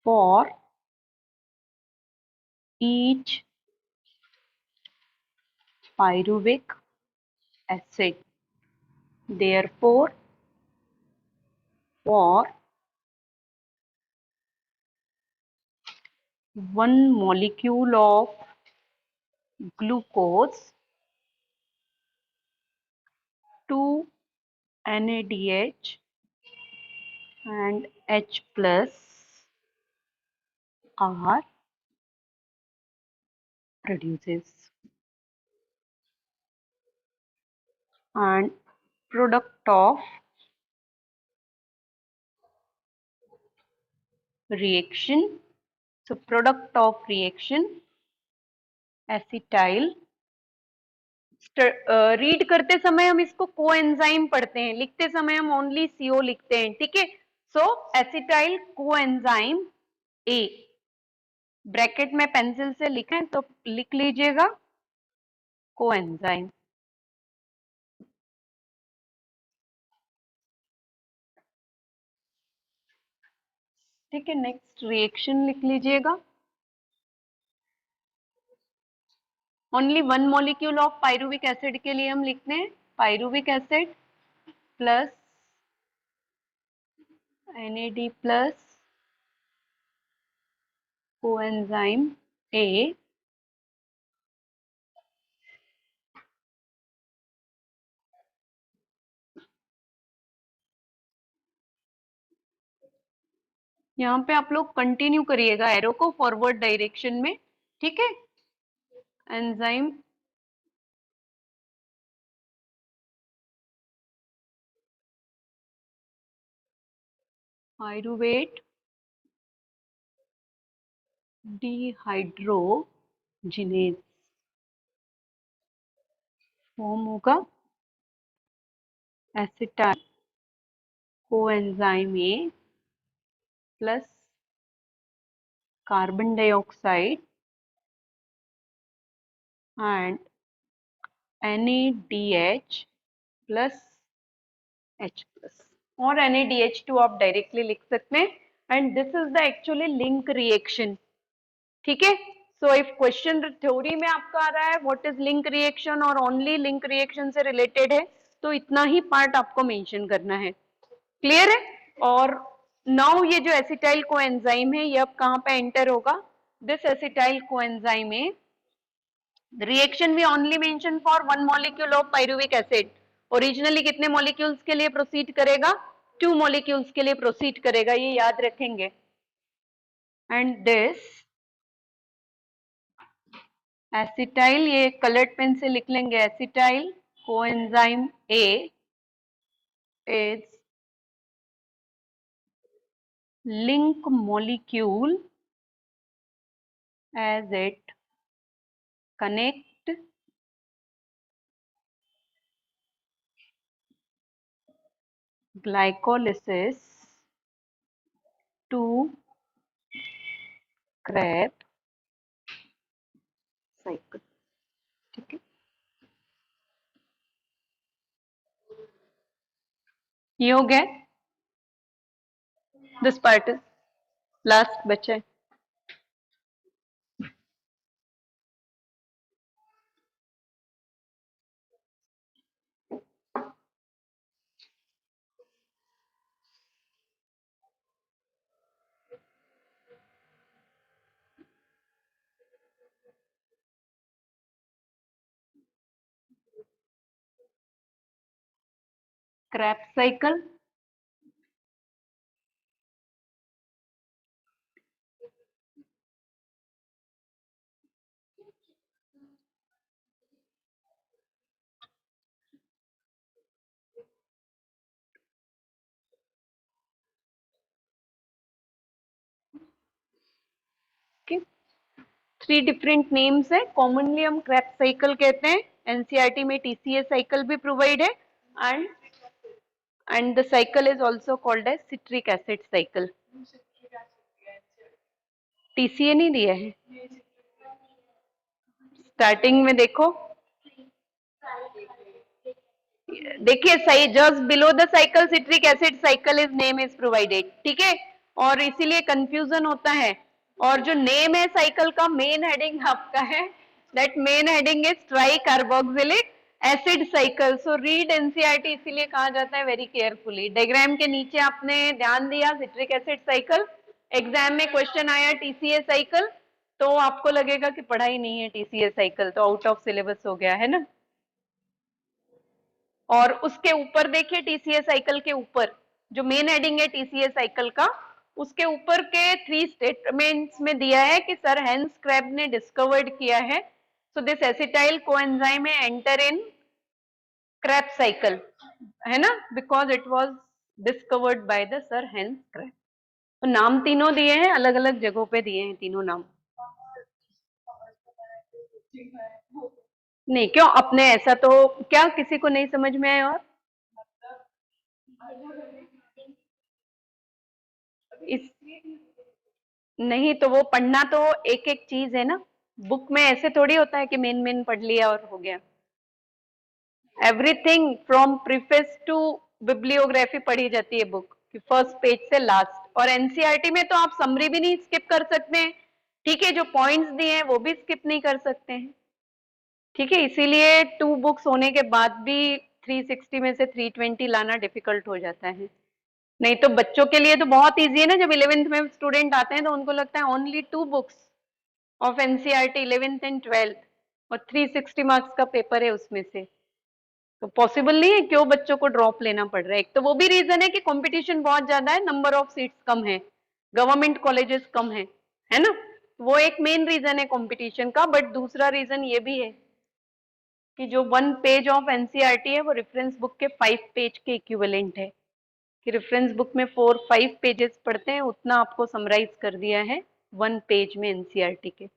for each pyruvic acid. Therefore, for 1 molecule of glucose, 2 NADH and H plus are produces, and product of reaction, so product of reaction acetyl, read करते समय हम इसको coenzyme पढ़ते हैं, लिखते समय हम only CO लिखते हैं, ठीक है। सो एसिटाइल कोएंजाइम ए, ब्रैकेट में पेंसिल से लिखें तो लिख लीजिएगा कोएंजाइम, ठीक है। नेक्स्ट रिएक्शन लिख लीजिएगा, only 1 molecule of pyruvic acid के लिए हम लिखते हैं pyruvic acid plus NAD plus coenzyme A, यहाँ पे आप लोग कंटिन्यू करिएगा एरो को फॉरवर्ड डायरेक्शन में, ठीक है। एंजाइम पायरुवेट डिहाइड्रोजिनेज फॉर्म होगा acetyl coenzyme A plus carbon dioxide and NaDH plus H plus, और NaDH2 आप डायरेक्टली लिख सकते हैं, and this is the actually link reaction, ठीक है। सो इफ क्वेश्चन थ्योरी में आपका आ रहा है व्हाट इज लिंक रिएक्शन और ओनली लिंक रिएक्शन से रिलेटेड है, तो इतना ही पार्ट आपको मेंशन करना है, क्लियर है। और नाउ ये जो एसिटाइल कोएंजाइम है ये अब कहाँ पे एंटर होगा, this acetyl coenzyme A reaction we only mention for one molecule of pyruvic acid, originally कितने मॉलिक्यूल्स के लिए प्रोसीड करेगा, 2 मॉलिक्यूल्स के लिए प्रोसीड करेगा, ये याद रखेंगे। एंड दिस एसिटाइल, ये कलर्ड पेन से लिख लेंगे, acetyl coenzyme A is link molecule as it connect glycolysis to Krebs cycle, ठीक है। ये हो गया, दिस पार्ट इज लास्ट बचा है। Krebs cycle, okay? 3 different names है, कॉमनली हम क्रेब्स साइकिल कहते हैं, एनसीईआरटी में टीसीए साइकिल भी प्रोवाइड है, and the cycle is also called as citric acid cycle. TCA नहीं दिया है स्टार्टिंग में, देखो देखिए सही, just below the cycle citric acid cycle is name is provided, ठीक है। और इसीलिए कंफ्यूजन होता है, और जो नेम है साइकिल का मेन हेडिंग आपका है, that main heading is try carboxylic acid cycle. So read NCERT इसीलिए कहा जाता है वेरी केयरफुली। डायग्राम के नीचे आपने ध्यान दिया सिट्रिक एसिड साइकिल, एग्जाम में क्वेश्चन आया टीसीए साइकिल, तो आपको लगेगा कि पढ़ाई नहीं है टीसीए साइकिल, तो आउट ऑफ सिलेबस हो गया है ना। और उसके ऊपर देखिए टीसीए साइकिल के ऊपर जो मेन हेडिंग है टीसीए साइकिल का, उसके ऊपर के 3 स्टेटमेंट्स में दिया है कि सर हेंस क्रेब ने डिस्कवर्ड किया है, so this acetyl coenzyme A enter in Krebs cycle, है ना, because it was discovered by the sir Hans Krebs. तो नाम तीनों दिए हैं, अलग अलग जगहों पे दिए हैं तीनों नाम। नहीं क्यों, अपने ऐसा तो क्या किसी को नहीं समझ में आया, और इस नहीं तो वो पढ़ना तो एक एक चीज है ना, बुक में ऐसे थोड़ी होता है कि मेन मेन पढ़ लिया और हो गया। Everything from preface to bibliography पढ़ी जाती है बुक की फर्स्ट पेज से लास्ट, और एनसीईआरटी में तो आप समरी भी नहीं स्किप कर सकते हैं, ठीक है, जो पॉइंट्स दिए हैं वो भी स्किप नहीं कर सकते हैं, ठीक है। इसीलिए 2 बुक्स होने के बाद भी 360 में से 320 लाना डिफिकल्ट हो जाता है। नहीं तो बच्चों के लिए तो बहुत इजी है ना, जब 11th में स्टूडेंट आते हैं तो उनको लगता है only 2 books of NCERT 11th and 12th, और 360 मार्क्स का पेपर है उसमें से, तो पॉसिबल नहीं है, क्यों बच्चों को ड्रॉप लेना पड़ रहा है। एक तो वो भी रीजन है कि कंपटीशन बहुत ज्यादा है, नंबर ऑफ सीट्स कम है, गवर्नमेंट कॉलेजेस कम है ना, वो एक मेन रीजन है कंपटीशन का। बट दूसरा रीजन ये भी है कि जो 1 पेज ऑफ एनसीईआरटी है वो रेफरेंस बुक के 5 पेज के इक्विवेलेंट है, कि रेफरेंस बुक में 4-5 पेजेस पढ़ते हैं, उतना आपको समराइज कर दिया है 1 पेज में एनसीईआरटी के।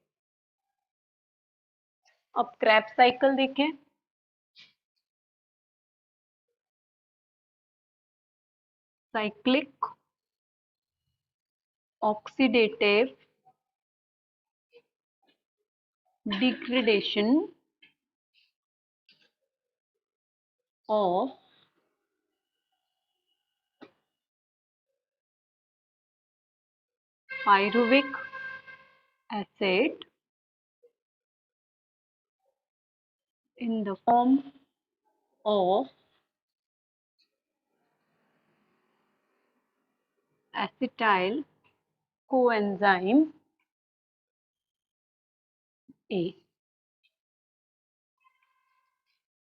अब क्रैब साइकिल देखें। Cyclic oxidative degradation of pyruvic acid in the form of acetyl coenzyme A।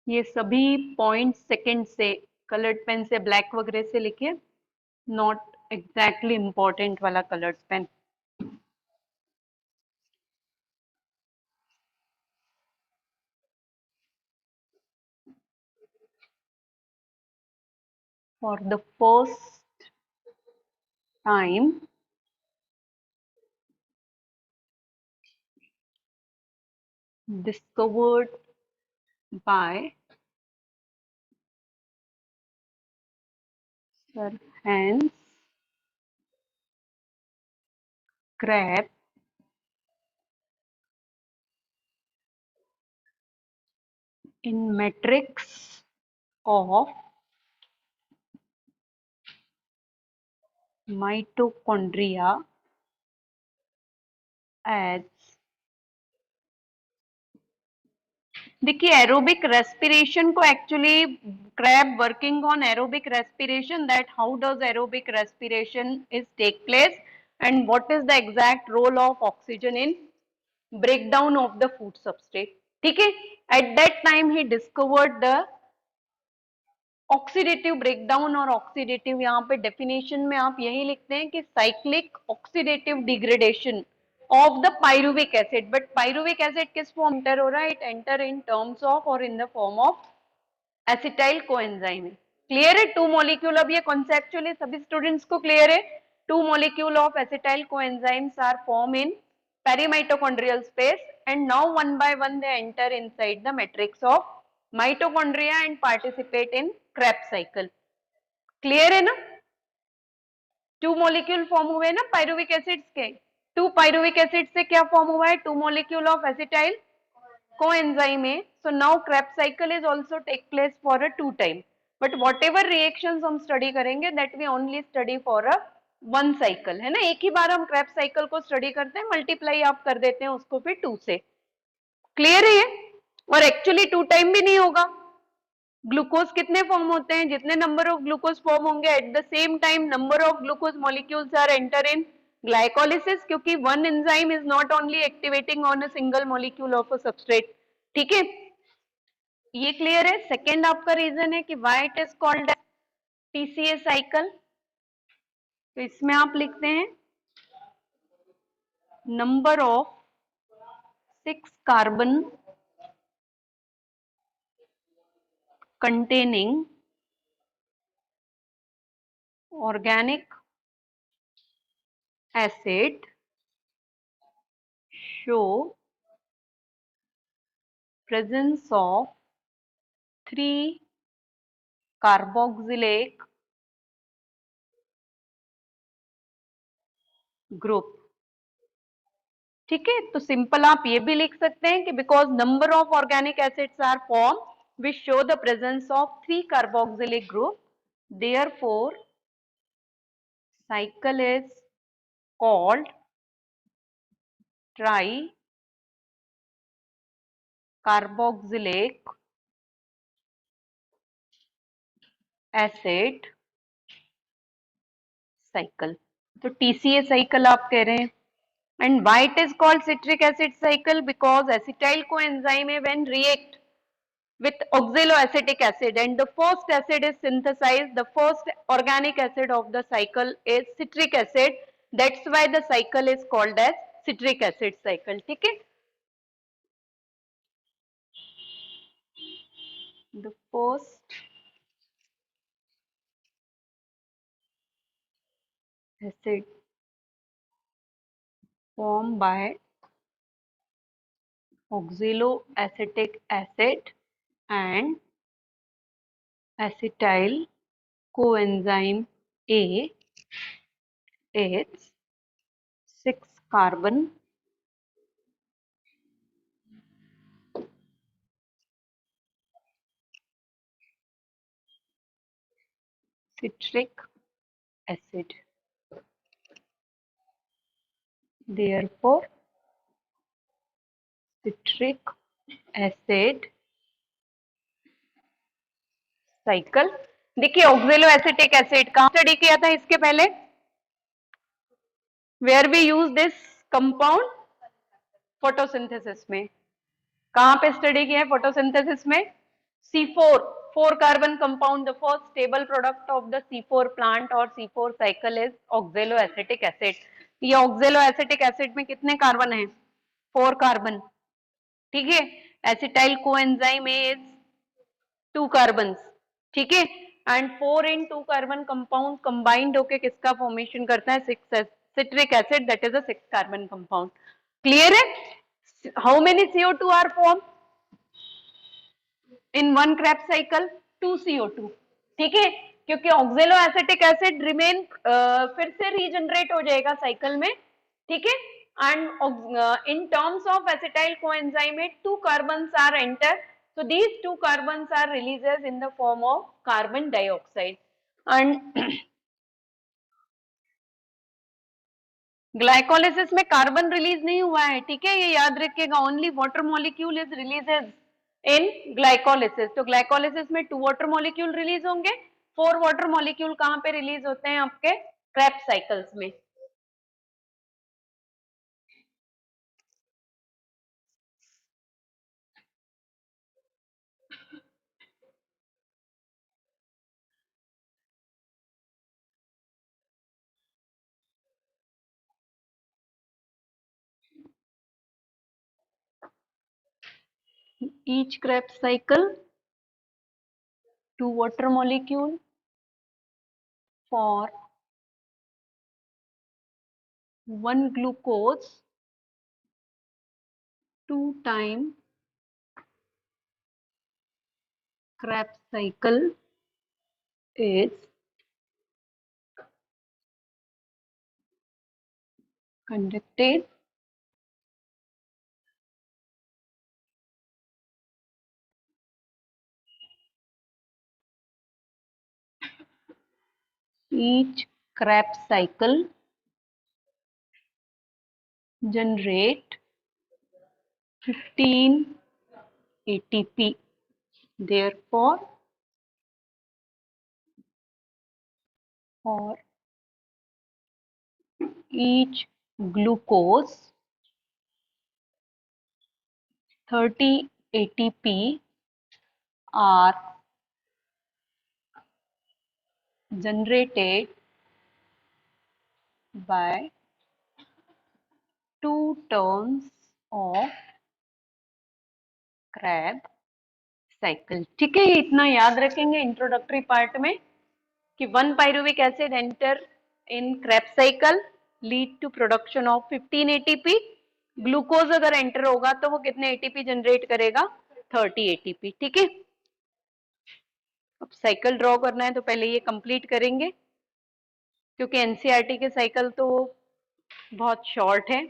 ये सभी पॉइंट सेकंड से कलर्ड पेन से ब्लैक वगैरह से लिखिए, नॉट एग्जैक्टली इंपॉर्टेंट वाला coloured pen. For the first time discovered by Sir Hans Crabbe in matrix of mitochondria as, देखिए aerobic respiration को actually Krebs working on aerobic respiration, that how does aerobic respiration is take place and what is the exact role of oxygen in breakdown of the food substrate. ठीक है, at that time ही discovered the oxidative breakdown, और oxidative यहाँ पे definition में आप यही लिखते हैं कि cyclic oxidative degradation of the pyruvic acid. But pyruvic acid किस फॉर्म एंटर हो रहा है? It enter in terms of और in the form of acetyl coenzyme. Clear है? 2 मॉलिक्यूल, अब ये कॉन्सेप्चुअली सभी स्टूडेंट्स को क्लियर है। 2 molecule of acetyl coenzymes are form in perimitochondrial space and now one by one they enter inside the matrix of mitochondria and participate in Krebs cycle। Clear है ना? 2 molecule form हुए ना pyruvic acids के, 2 pyruvic acid से क्या form हुआ है? 2 molecule of acetyl coenzyme A। So now Krebs cycle is also take place for a 2 time, but whatever reactions हम स्टडी करेंगे that we only study for a 1 cycle, है ना? एक ही बार हम Krebs cycle को स्टडी करते हैं, मल्टीप्लाई आप कर देते हैं उसको फिर 2 से। क्लियर है ये? और एक्चुअली 2 टाइम भी नहीं होगा। ग्लूकोज कितने फॉर्म होते हैं? जितने नंबर ऑफ ग्लूकोज फॉर्म होंगे at the same time number of glucose molecules are enter in glycolysis, क्योंकि one enzyme is not only activating on a single molecule of a substrate. ठीक है, ये clear है? Second आपका reason है कि why it is called TCA cycle. तो इसमें आप लिखते हैं number of 6 carbon containing organic acid show presence of 3 carboxylate group। ठीक है, तो सिंपल आप ये भी लिख सकते हैं कि because number of organic acids are form which show the presence of 3 carboxylic group, therefore cycle is called tri carboxylic acid cycle। तो TCA cycle आप कह रहे हैं। And why it is called citric acid cycle? Because acetyl coenzyme when react with oxaloacetic acid and the first acid is synthesized, the first organic acid of the cycle is citric acid, That's why the cycle is called as citric acid cycle. ठीक है? The first acid formed by oxaloacetic acid and acetyl coenzyme A is 6 carbon citric acid. Therefore, citric acid cycle. देखिए oxaloacetic acid कहाँ study किया था इसके पहले? Where we use this compound? Photosynthesis में. कहाँ पे स्टडी किया है फोटोसिंथेसिस में? C4, 4 carbon compound. The first stable product of the C4 plant or C4 cycle is oxaloacetic acid. ये oxaloacetic acid में कितने कार्बन हैं? 4 कार्बन. ठीक है? Acetyl coenzyme is 2 carbon. ठीक है? And 4 in 2 carbon compound combined होके किसका फॉर्मेशन करता है? 6 citric acid, that is a 6 carbon compound. Clear है? How many CO2 are formed in one Krebs cycle? 2 CO2. ठीक है? क्योंकि ऑक्जेलो एसिटिक एसिड रिमेन फिर से रीजनरेट हो जाएगा साइकिल में. ठीक है? And in terms of acetyl coenzyme A 2 carbons are enter. So these 2 carbons are releases in the form of carbon dioxide. And glycolysis में कार्बन रिलीज नहीं हुआ है. ठीक है? ये याद रखिएगा. Only water molecule is releases in glycolysis. तो ग्लाइकोलिसिस में 2 वाटर मॉलिक्यूल रिलीज होंगे. 4 वाटर मॉलिक्यूल कहाँ पे रिलीज होते हैं? आपके क्रेब्स साइकिल्स में. Each Krebs cycle 2 water molecule for 1 glucose 2 time Krebs cycle is conducted each Krebs cycle generate 15 ATP. Therefore, for each glucose 30 ATP are generated by 2 turns of Krebs cycle. ठीक है? ये इतना याद रखेंगे introductory part में कि 1 pyruvic acid enter in Krebs cycle lead to production of 15 ATP. Glucose अगर enter होगा तो वो कितने एटीपी जनरेट करेगा? 30 एटीपी. ठीक है? अब साइकिल ड्रॉ करना है तो पहले ये कंप्लीट करेंगे क्योंकि एनसीईआरटी के साइकिल तो बहुत शॉर्ट है.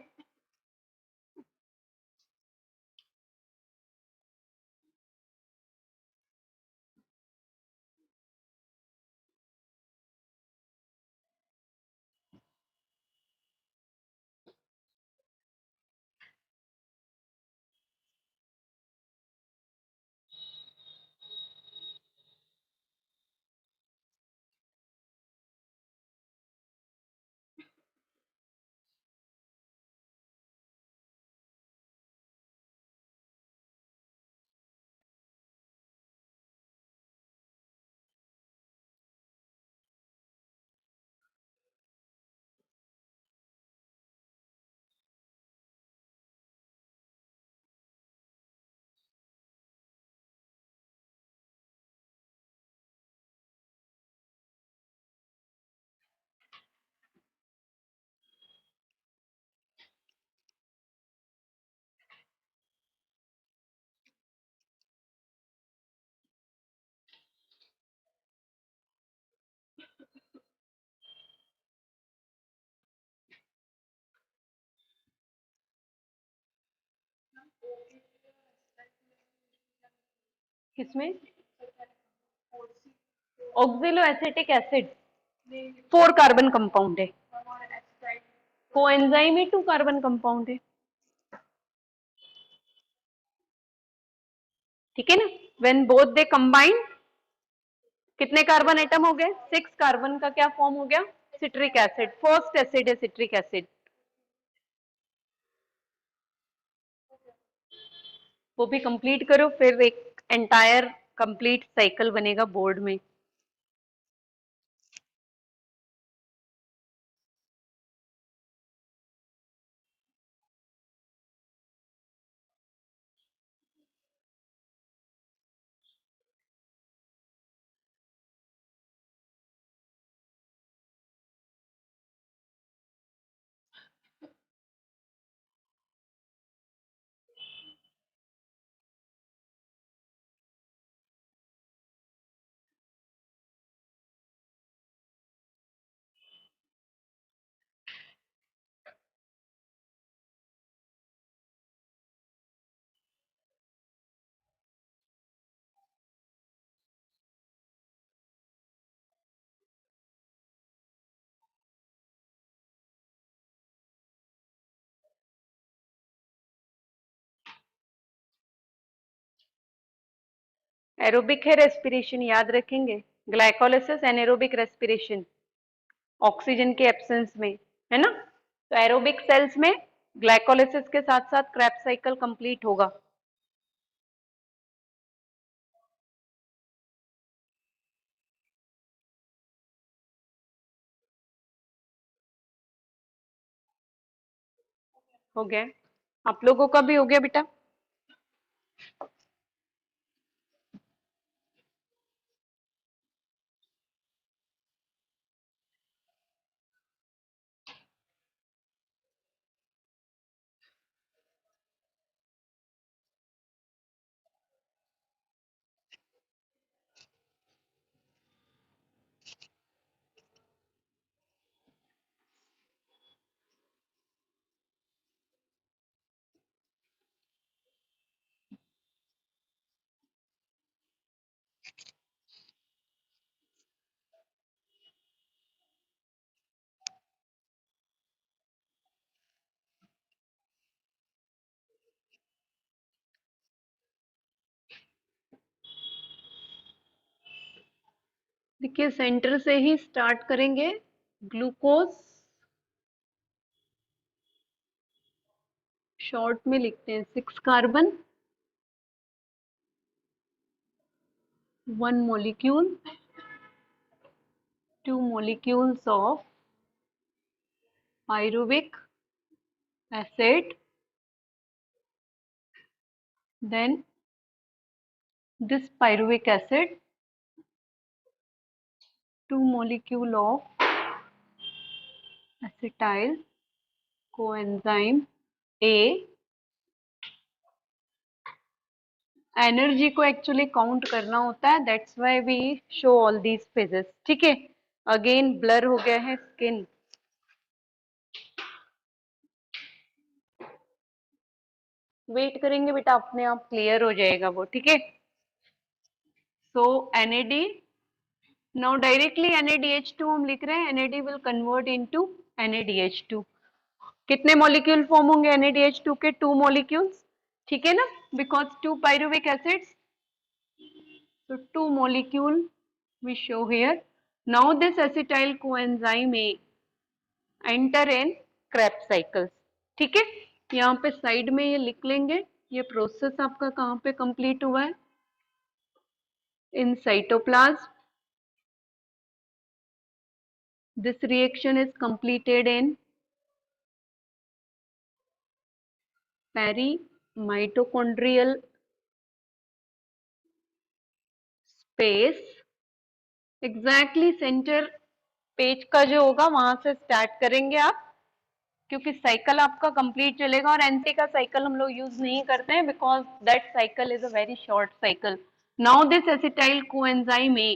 किसमें? Oxalo acetic acid 4 carbon compound है, कोएंजाइम ही 2 कार्बन कंपाउंड है, ठीक है ना। व्हेन बोथ दे कंबाइन कितने कार्बन एटम हो गए? 6 कार्बन का क्या फॉर्म हो गया? Citric acid. फर्स्ट एसिड है सिट्रिक एसिड। वो भी कंप्लीट करो, फिर एक एंटायर कंप्लीट साइकिल बनेगा बोर्ड में। एरोबिक है रेस्पिरेशन, याद रखेंगे। ग्लाइकोलिसिस एनारोबिक रेस्पिरेशन, ऑक्सीजन के एब्सेंस में, है ना। तो एरोबिक सेल्स में ग्लाइकोलिसिस के साथ साथ क्रेब्स साइकिल कंप्लीट होगा। हो गया? आप लोगों का भी हो गया बेटा? देखिए सेंटर से ही स्टार्ट करेंगे। ग्लूकोज शॉर्ट में लिखते हैं 6 carbon, 1 molecule, 2 molecules of pyruvic acid, then this pyruvic acid, 2 molecule of acetyl coenzyme A। Energy को एक्चुअली काउंट करना होता है, that's why we show all these phases, ठीक है। अगेन ब्लर हो गया है स्किन, वेट करेंगे बेटा, अपने आप क्लियर हो जाएगा वो, ठीक है। सो NAD, नाउ डायरेक्टली NADH2 हम लिख रहे हैं, NAD will convert into NADH2। कितने मॉलिक्यूल फॉर्म होंगे NADH2 के? 2 मॉलिक्यूल्स, ठीक है ना, because 2 pyruvic acids, so 2 molecule we show here. Now this acetyl coenzyme A enter in Krebs cycles, ठीक है। यहाँ पे साइड में ये लिख लेंगे, ये प्रोसेस आपका कहाँ पे कंप्लीट हुआ है? In cytoplasm. This reaction is completed in perimitochondrial space, exactly centre page का जो होगा वहां से स्टार्ट करेंगे आप, क्योंकि साइकिल आपका कंप्लीट चलेगा। और एनसी का साइकिल हम लोग यूज नहीं करते हैं because that cycle is a very short cycle. Now this acetyl coenzyme ए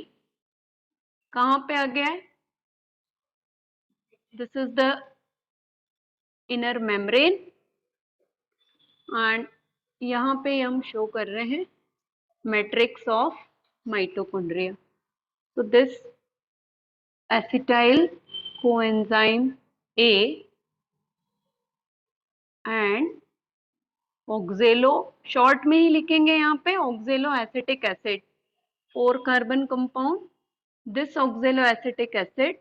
कहाँ पे आ गया है? This is the inner membrane and यहाँ पे हम शो कर रहे हैं matrix of mitochondria. So this acetyl coenzyme A and ऑक्जेलो, short में ही लिखेंगे यहाँ पे ऑक्जेलो acetic acid, 4 carbon compound, this ऑक्जेलो acetic acid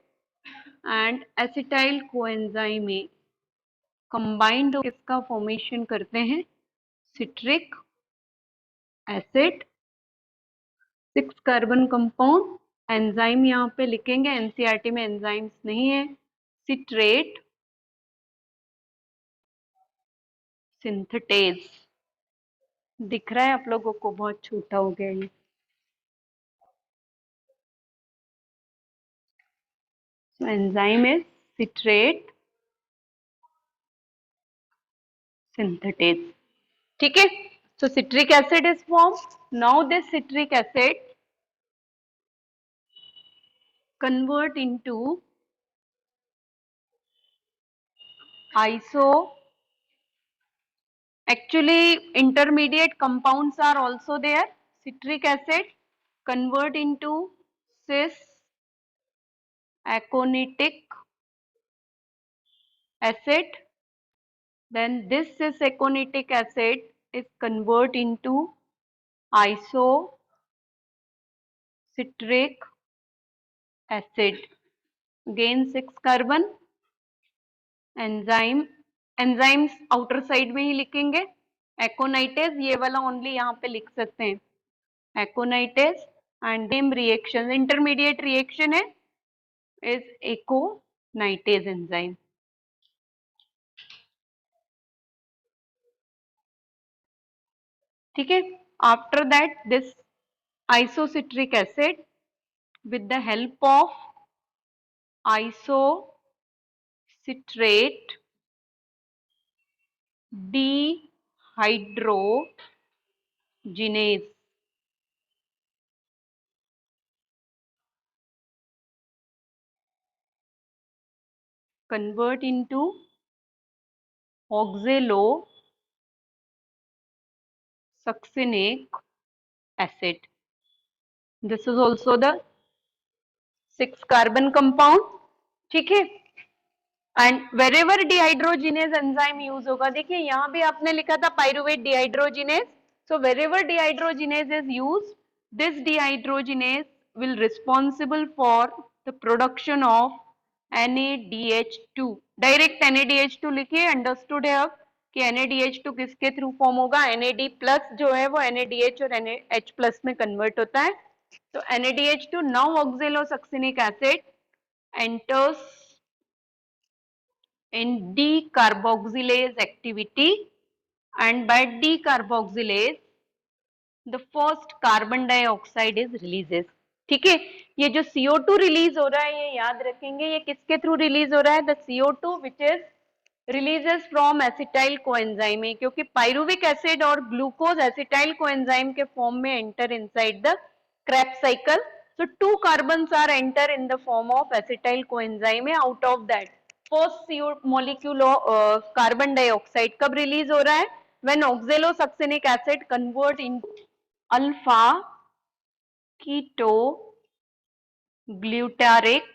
and acetyl coenzyme A combined किसका फॉर्मेशन करते हैं, citric acid, 6 carbon compound, enzyme यहाँ पे लिखेंगे, एनसीईआरटी में एंजाइम्स नहीं है, सिट्रेट सिंथेटेज, दिख रहा है आप लोगों को, बहुत छोटा हो गया ये। So enzyme is citrate synthetase. ठीक है, so citric acid is formed. Now this citric acid convert into iso, actually intermediate compounds are also there. Citric acid convert into cis aconitic acid, then this cis aconitic acid is convert into iso citric acid, again 6 carbon, enzyme, enzymes outer side में ही लिखेंगे, एकोनाइटेज ये वाला only यहाँ पे लिख सकते हैं, aconitase and same reaction, intermediate reaction है, इज एकोनाइटेज एंजाइम। ठीक है, after that this isocitric acid with the help of isocitrate dehydrogenase convert into oxalosuccinic acid. This is also the 6 carbon compound. ठीक है, and wherever dehydrogenase enzyme use होगा, देखिए यहाँ भी आपने लिखा था pyruvate dehydrogenase, so wherever dehydrogenase is use, this dehydrogenase will responsible for the production of NADH2, direct NADH2 लिखिए, अंडरस्टूड है अब कि NADH2 किसके थ्रू फॉर्म होगा, NAD प्लस जो है वो NADH और NH प्लस में कन्वर्ट होता है, तो NADH2 now oxalosuccinic acid enters in decarboxylase activity, and by decarboxylase the first carbon dioxide is releases. ठीक है, ये जो CO2 रिलीज हो रहा है ये याद रखेंगे, ये किसके थ्रू रिलीज हो रहा है, the CO2 which is releases from acetyl coenzyme, क्योंकि पाइरुविक एसिड और ग्लूकोज एसिटाइल कोएंजाइम के फॉर्म में enter inside the Krebs cycle, so 2 carbons are enter in the form of acetyl coenzyme, out of that first CO molecule carbon dioxide कब release हो रहा है, when oxalosuccinic acid convert into alpha ketoglutarate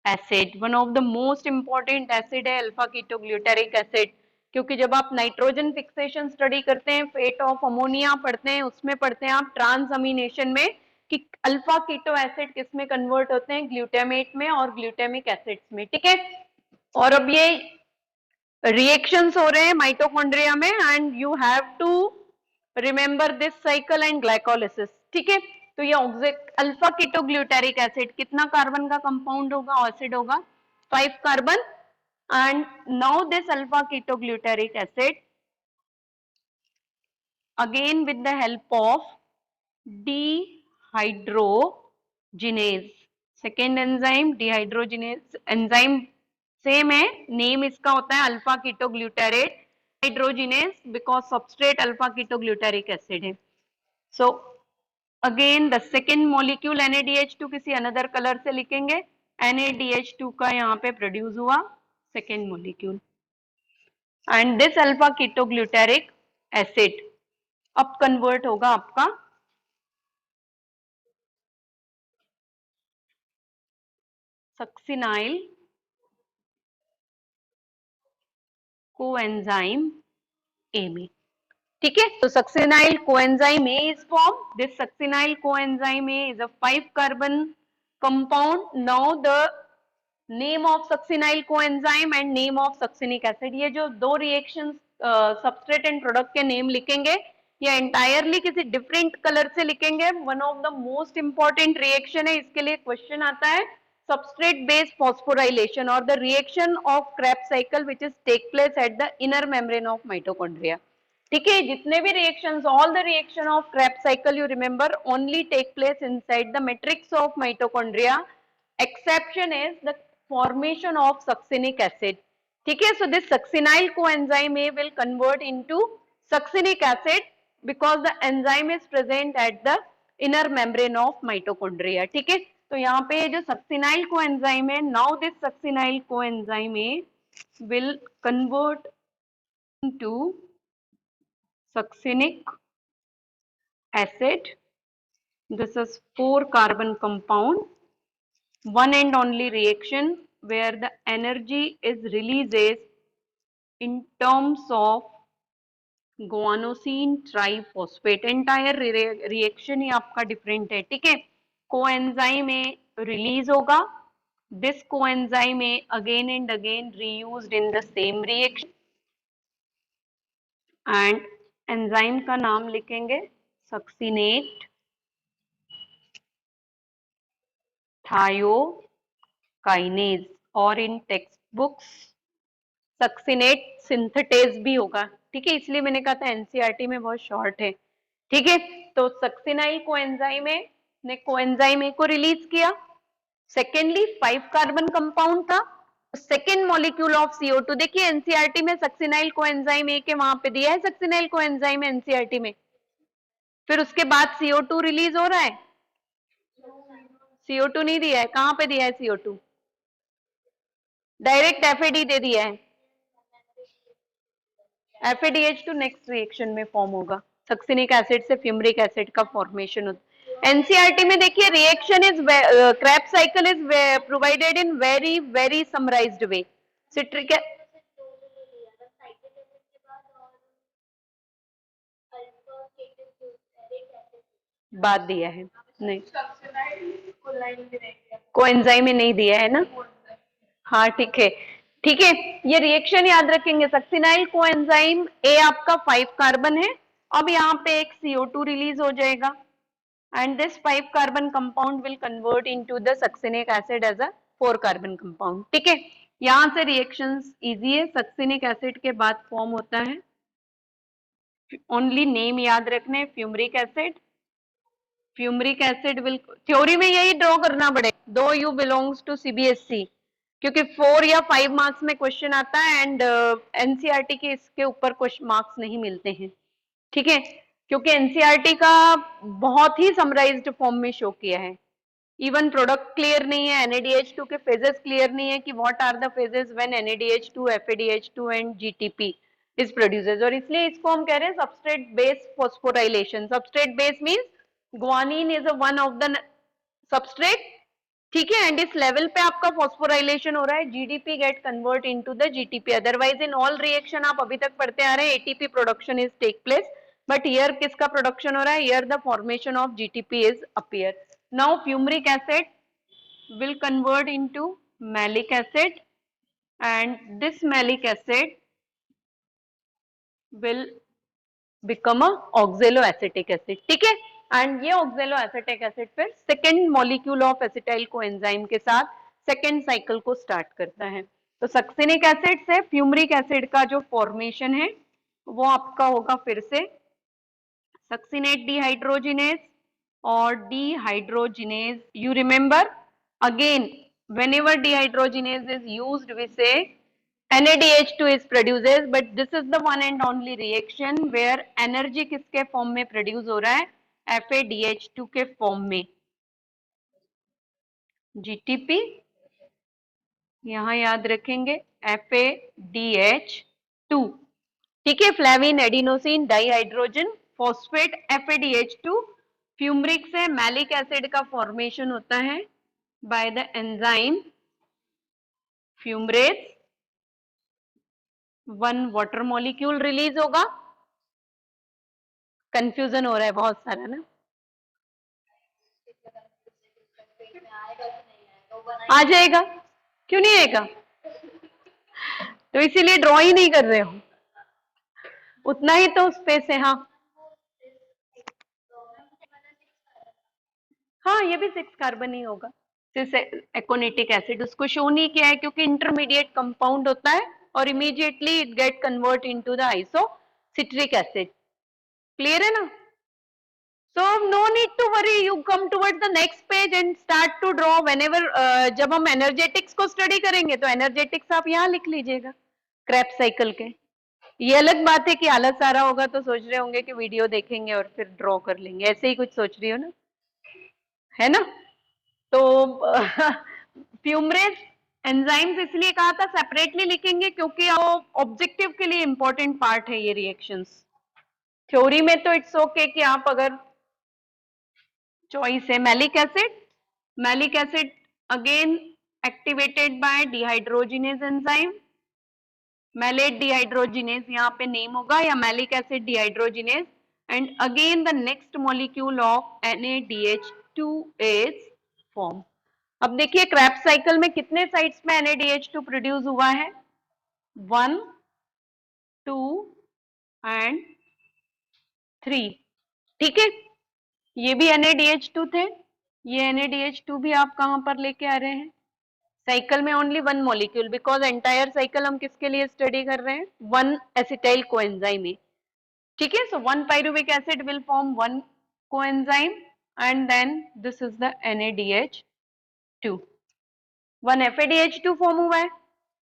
acid, one of the most important acid है alpha ketoglutaric acid, क्योंकि जब आप nitrogen fixation study करते हैं, फेट ऑफ अमोनिया पढ़ते हैं, उसमें पढ़ते हैं आप ट्रांसअमीनेशन में कि अल्फा कीटो एसिड किस में कन्वर्ट होते हैं, ग्लूटामेट में और ग्लूटामिक एसिड्स में। ठीक है, और अब ये रिएक्शंस हो रहे हैं माइटोकॉन्ड्रिया में, and you have to remember this cycle and glycolysis. ठीक है, तो ये अल्फा कीटोग्लूटारिक एसिड कितना कार्बन का कंपाउंड होगा, एसिड होगा 5 carbon, and now this alpha ketoglutaric acid again with the help of dehydrogenase, second enzyme dehydrogenase enzyme same है, name इसका होता है alpha ketoglutarate hydrogenase, because substrate alpha ketoglutaric acid है। So again the second molecule NADH2 किसी another colour से लिखेंगे, NADH2 का यहाँ पे प्रोड्यूस हुआ second molecule, and this alpha ketoglutaric acid अब कन्वर्ट होगा आपका सक्सिनाइल कोएंजाइम ए में। ठीक है, तो succinyl coenzyme A is form, this succinyl coenzyme A is a 5 carbon compound. Now the name of succinyl coenzyme and name of succinic acid, ये जो दो रिएक्शन सबस्ट्रेट एंड प्रोडक्ट के name लिखेंगे ये एंटायरली किसी डिफरेंट कलर से लिखेंगे। One of the most important reaction है, इसके लिए क्वेश्चन आता है substrate based phosphorylation or the reaction of Krebs cycle which is take place at the inner membrane of mitochondria. ठीक है, जितने भी reactions, all the reaction of Krebs cycle you remember only take place inside the matrix of mitochondria. Exception is the formation of succinic acid. ठीक है, so this succinyl coenzyme A will convert into succinic acid because the enzyme is present at the inner membrane of mitochondria. ठीक है, तो यहाँ पे जो succinyl coenzyme है, now this succinyl coenzyme A will convert into succinic acid. This is 4 carbon compound, one and only reaction where the energy is releases in terms of guanosine triphosphate. Entire reaction ही आपका different है. ठीक है, coenzyme में release होगा, this coenzyme में again and again reused in the same reaction and enzyme का नाम लिखेंगे सक्सिनेट थायोकाइनेज, और in text books succinate synthetase भी होगा. ठीक है, इसलिए मैंने कहा था एनसीईआरटी में बहुत शॉर्ट है. ठीक है, तो सक्सिनाइल कोएंजाइम ने कोएंजाइम ए को रिलीज किया. सेकेंडली 5 कार्बन कंपाउंड था, सेकेंड मॉलिक्यूल ऑफ CO2. देखिए एनसीईआरटी में सक्सिनाइल कोएंजाइम ए के वहां पे दिया है सक्सिनाइल कोएंजाइम एनसीईआरटी में, फिर उसके बाद CO2 रिलीज हो रहा है. CO2 नहीं दिया है, कहां पे दिया है CO2? डायरेक्ट FAD दे दिया है. FADH2 नेक्स्ट रिएक्शन में फॉर्म होगा, सक्सिनिक एसिड से फ्यूमरिक एसिड का फॉर्मेशन होता है. एनसीईआरटी में देखिए reaction is Krebs cycle is provided in very very summarised way. Citric बाद दिया है, नहीं कोएंजाइम में नहीं दिया है ना. हाँ ठीक है, ठीक है, ये रिएक्शन याद रखेंगे. सक्सिनाइल कोएंजाइम ए आपका 5 कार्बन है, अब यहाँ पे एक CO2 रिलीज हो जाएगा and this 5 carbon compound will convert into the succinic acid as a 4 carbon compound. ठीक है, यहां से रिएक्शंस इजी है. सक्सिनिक एसिड के बाद फॉर्म होता है, ओनली नेम याद रखने, fumaric acid. Fumaric acid will, theory में यही ड्रॉ करना पड़े दो यू बिलोंग्स टू CBSE, क्योंकि 4 या 5 मार्क्स में क्वेश्चन आता है एंड एनसीईआरटी के इसके ऊपर कुछ मार्क्स नहीं मिलते हैं. ठीक है, क्योंकि एनसीईआरटी का बहुत ही समराइज्ड फॉर्म में शो किया है. इवन प्रोडक्ट क्लियर नहीं है, NADH2 के फेजेस क्लियर नहीं है कि what are the phases when NADH2 FADH2 and GTP is produces, और इसलिए इसको हम कह रहे हैं substrate based phosphorylation. Substrate based means guanine is a one of the substrate. ठीक है, एंड इस लेवल पे आपका फॉस्फोराइलेशन हो रहा है, GDP get convert into the GTP. Otherwise in all reaction आप अभी तक पढ़ते आ रहे हैं ATP production is take place, but here किसका प्रोडक्शन हो रहा है? Here the formation of GTP is appear. Now fumaric acid will convert into malic acid and this malic acid will become a oxaloacetic acid. ठीक है, and ये oxaloacetic acid फिर second molecule of acetyl coenzyme के साथ second cycle को start करता है. तो सक्सिनिक एसिड से फ्यूमरिक एसिड का जो फॉर्मेशन है वो आपका होगा फिर से सक्सिनेट डिहाइड्रोजिनेज और dehydrogenase. You remember again whenever dehydrogenase is used we say NADH2 is produces, but this is the one and only reaction where energy किसके फॉर्म में प्रोड्यूस हो रहा है? FADH2 के फॉर्म में. GTP यहां याद रखेंगे FADH2. ठीक है, flavin adenosine dihydrogen phosphate FADH2, fumaric से मैलिक एसिड का फॉर्मेशन होता है by the enzyme fumarase, 1 water molecule release होगा। कंफ्यूजन हो रहा है बहुत सारा ना, आ जाएगा, क्यों नहीं आएगा? तो इसीलिए ड्रॉ ही नहीं कर रहे हो, उतना ही तो स्पेस है। हाँ हाँ, ये भी 6 कार्बन ही होगा, सिर्फ एकोनेटिक एसिड उसको शो नहीं किया है क्योंकि इंटरमीडिएट कंपाउंड होता है और immediately it get convert into the iso citric acid. Clear है ना? So no need to worry, you come towards the next page and start to draw whenever जब हम एनर्जेटिक्स को स्टडी करेंगे तो एनर्जेटिक्स आप यहाँ लिख लीजिएगा क्रेब्स साइकिल के। ये अलग बात है कि आलस आ रहा होगा तो सोच रहे होंगे कि वीडियो देखेंगे और फिर ड्रॉ कर लेंगे, ऐसे ही कुछ सोच रही हो ना, है ना? तो फ्यूमरेज एंजाइम्स इसलिए कहा था सेपरेटली लिखेंगे क्योंकि वो ऑब्जेक्टिव के लिए इंपॉर्टेंट पार्ट है ये रिएक्शंस। थ्योरी में तो इट्स ओके कि आप अगर चॉइस है malic acid, malic acid again activated by dehydrogenase enzyme, malate dehydrogenase यहाँ पे नेम होगा या malic acid dehydrogenase, and again the next molecule of NaDH2 is form. अब देखिए क्रेब्स साइकिल में कितने साइट्स में NaDH2 प्रोड्यूस हुआ है? 1, 2 एंड 3। ठीक है, ये भी NaDH2 थे, ये NaDH2 भी आप कहां पर लेके आ रहे हैं? साइकिल में only 1 molecule, because entire cycle हम किसके लिए स्टडी कर रहे हैं? 1 एसिटाइल कोएंजाइम है। ठीक है, so 1 pyruvic acid will form 1 coenzyme and then this is the NaDH2। 1 FADH2 form हुआ है,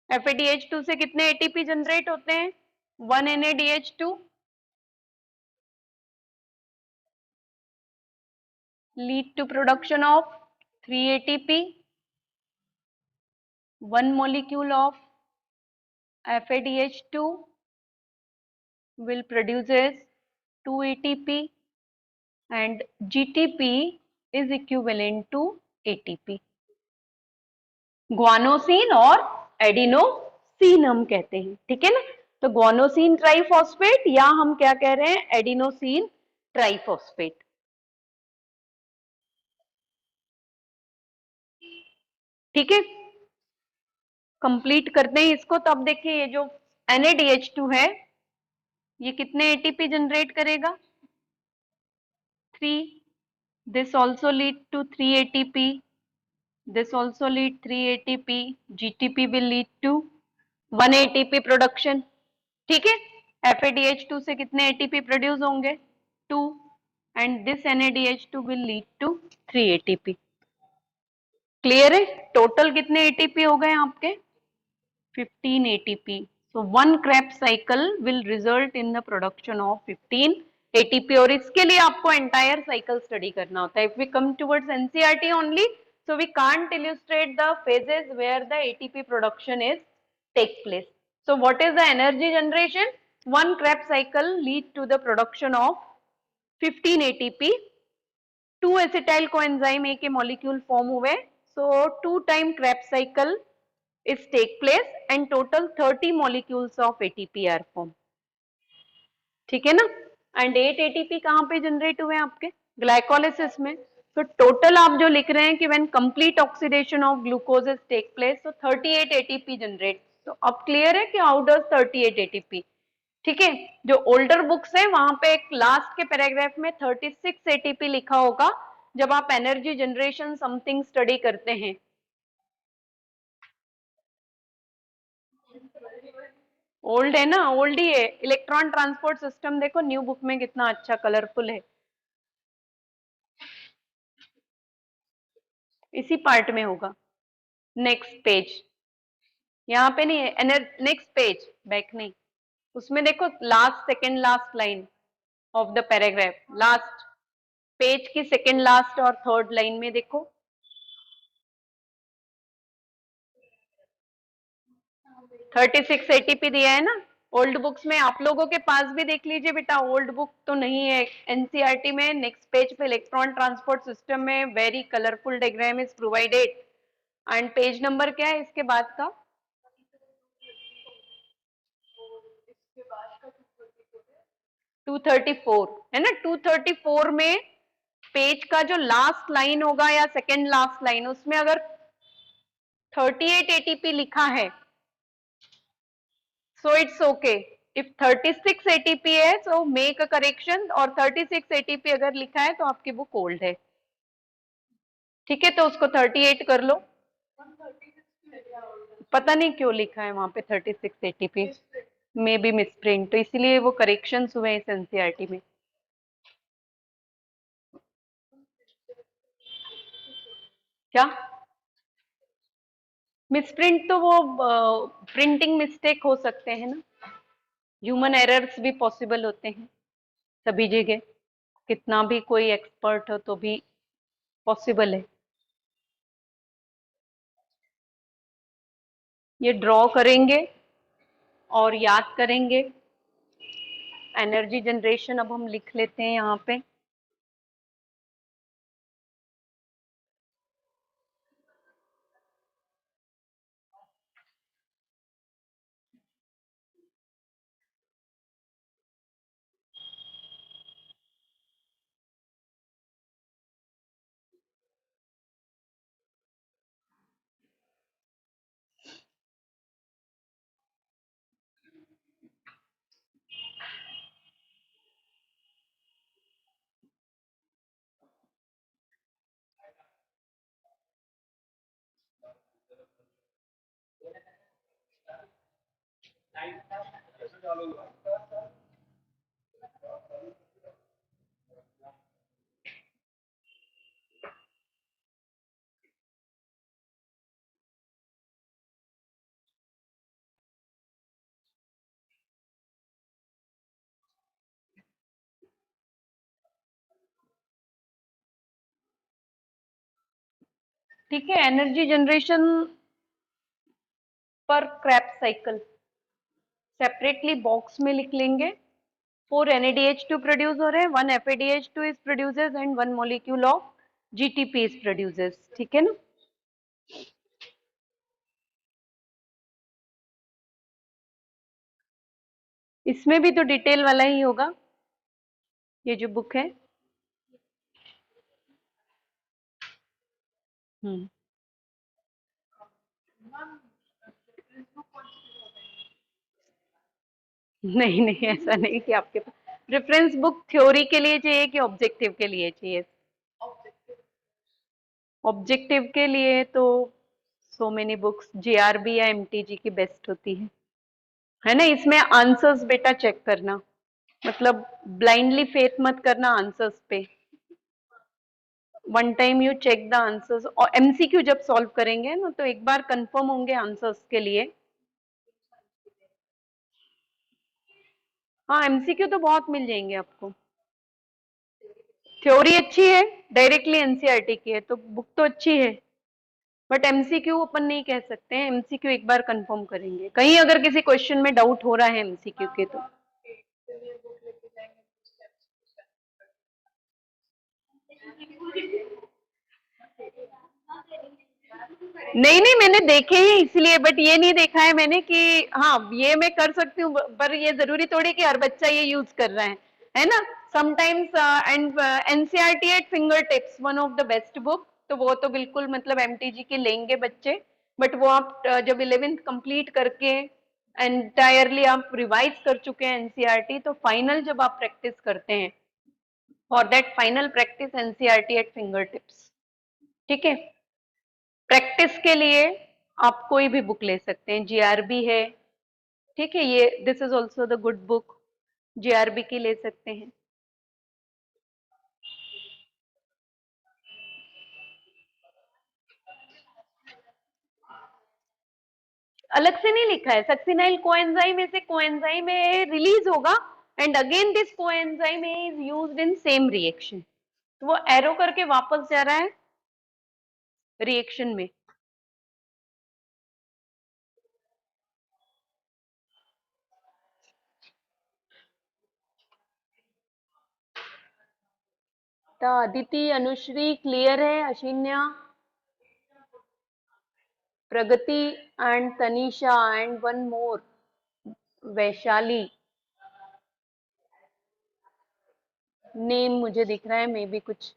FADH2 से कितने ATP जनरेट होते हैं? 1 NaDH2 lead to production of 3 ATP, 1 molecule of FADH2 will produces 2 ATP and GTP is equivalent to ATP। Guanosine और adenosine हम कहते हैं, ठीक है ना? तो ग्वानोसिन ट्राइफॉस्फेट या हम क्या कह रहे हैं? Adenosine triphosphate. ठीक है, कंप्लीट करते हैं इसको। तो अब देखिए ये जो NaDH2 है ये कितने ATP जनरेट करेगा? 3। This also lead to 3 ATP, this also lead 3 ATP, GTP will lead to 1 ATP production. ठीक है, FADH2 से कितने ATP प्रोड्यूस होंगे? 2 and this NaDH2 will lead to 3 ATP। Clear है? टोटल कितने ATP हो गए आपके? 15 ATP। So one Krebs cycle will result in the production of 15 ATP और इसके लिए आपको entire cycle study करना होता है। If we come towards NCERT only, so we can't illustrate the phases where the ATP production is take place. So what is the energy generation? One Krebs cycle lead to the production of 15 ATP, 2 acetyl coenzyme A के molecule form हुए, so 2 time Krebs cycle is take place and total 30 molecules of ATP are formed। ठीक है ना? And 8 ATP कहाँ पे generate हुए आपके? Glycolysis में। तो टोटल आप जो लिख रहे हैं कि when complete oxidation of glucose is take place तो 38 ATP जनरेट। तो अब क्लियर है कि हाउ डज 38 ATP। ठीक है, जो ओल्डर बुक्स है वहां पे एक लास्ट के पैराग्राफ में 36 ATP लिखा होगा जब आप एनर्जी जनरेशन समथिंग स्टडी करते हैं। ओल्ड है ना, ओल्ड ही है। इलेक्ट्रॉन ट्रांसपोर्ट सिस्टम देखो न्यू बुक में कितना अच्छा कलरफुल है, इसी पार्ट में होगा। नेक्स्ट पेज, यहाँ पे नहीं है, नेक्स्ट पेज बैक नहीं, उसमें देखो last second last line of the paragraph, last page की सेकेंड लास्ट और थर्ड लाइन में देखो, थर्टी सिक्स एटीपी दिया है ना, ओल्ड बुक्स में आप लोगों के पास भी देख लीजिए बेटा, ओल्ड बुक तो नहीं है एनसीईआरटी में। नेक्स्ट पेज पे इलेक्ट्रॉन ट्रांसपोर्ट सिस्टम में very colourful diagram is provided. And page number क्या है इसके बाद का? 234 है ना। 234 में पेज का जो लास्ट लाइन होगा या सेकेंड लास्ट लाइन, उसमें अगर 38 एटीपी लिखा है so it's okay. If 36 ATP है सो मेक अ करेक्शन, और 36 एटीपी अगर लिखा है तो आपकी बुक ओल्ड है। ठीक है, तो उसको 38 कर लो। पता नहीं क्यों लिखा है वहां पे 36 एटीपी, मे बी मिसप्रिंट, तो इसलिए वो करेक्शन हुए इस एनसीईआरटी में। क्या मिसप्रिंट? तो वो प्रिंटिंग मिस्टेक हो सकते हैं ना, ह्यूमन एरर्स भी पॉसिबल होते हैं सभी जगह, कितना भी कोई एक्सपर्ट हो तो भी पॉसिबल है। ये ड्रॉ करेंगे और याद करेंगे। एनर्जी जनरेशन अब हम लिख लेते हैं यहाँ पे। ठीक है, एनर्जी जनरेशन पर क्रेब्स साइकिल सेपरेटली बॉक्स में लिख लेंगे। 4 NADH2 प्रोड्यूस हो रहे हैं, 1 FADH2 is produces and 1 molecule of GTP is produces. ठीक है ना। इसमें भी तो डिटेल वाला ही होगा ये जो बुक है। हम्म, नहीं नहीं, ऐसा नहीं कि आपके पास रेफरेंस बुक थ्योरी के लिए चाहिए कि ऑब्जेक्टिव के लिए चाहिए? ऑब्जेक्टिव के लिए तो सो मेनी बुक्स JRB या MTG की बेस्ट होती है ना। इसमें आंसर्स बेटा चेक करना, मतलब ब्लाइंडली फेथ मत करना आंसर्स पे। One time you check the answers, और MCQ जब सॉल्व करेंगे ना तो एक बार कंफर्म होंगे आंसर्स के लिए। हाँ, MCQ तो बहुत मिल जाएंगे आपको। थ्योरी अच्छी है, डायरेक्टली एनसीईआरटी की है तो बुक तो अच्छी है, बट MCQ अपन नहीं कह सकते हैं। MCQ एक बार कंफर्म करेंगे, कहीं अगर किसी क्वेश्चन में डाउट हो रहा है MCQ के तो। नहीं नहीं, मैंने देखे ही इसलिए, बट ये नहीं देखा है मैंने कि हाँ ये मैं कर सकती हूँ, पर ये जरूरी थोड़ी कि हर बच्चा ये यूज कर रहा है ना। Sometimes and NCERT eight finger tips one of the best book, तो वो तो बिल्कुल मतलब MTG के लेंगे बच्चे। बट वो आप जब 11th कंप्लीट करके एंटायरली आप रिवाइज कर चुके हैं एनसीईआरटी, तो फाइनल जब आप प्रैक्टिस करते हैं, for that final practice NCERT eight finger tips. ठीक है, प्रैक्टिस के लिए आप कोई भी बुक ले सकते हैं, JRB है। ठीक है, ये this is also the good book, JRB की ले सकते हैं। अलग से नहीं लिखा है, सक्सिनाइल कोएंजाइम में से कोएंजाइम रिलीज होगा and again this coenzyme is used in same reaction, तो वो एरो करके वापस जा रहा है रिएक्शन में। बेटा अदिति, अनुश्री क्लियर है, Ashinya, Pragati and Tanisha and one more Vaishali name मुझे दिख रहा है, मे बी कुछ,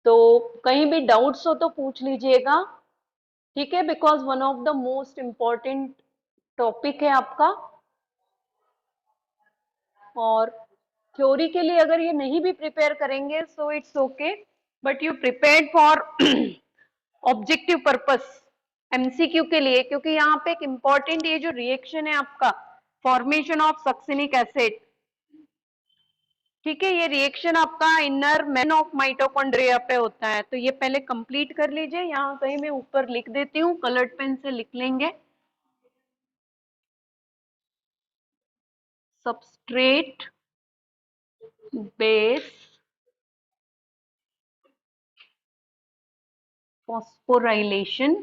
तो कहीं भी डाउट्स हो तो पूछ लीजिएगा, ठीक है, because one of the most important topic है आपका। और थ्योरी के लिए अगर ये नहीं भी प्रिपेयर करेंगे so it's okay, but you prepared for objective purpose MCQ के लिए, क्योंकि यहाँ पे एक इम्पॉर्टेंट ये जो रिएक्शन है आपका फॉर्मेशन ऑफ सक्सिनिक एसिड, ठीक है, ये रिएक्शन आपका इनर मेन ऑफ माइटोकॉन्ड्रिया पे होता है, तो ये पहले कंप्लीट कर लीजिए। यहाँ कहीं मैं ऊपर लिख देती हूँ, कलर्ड पेन से लिख लेंगे, substrate base phosphorylation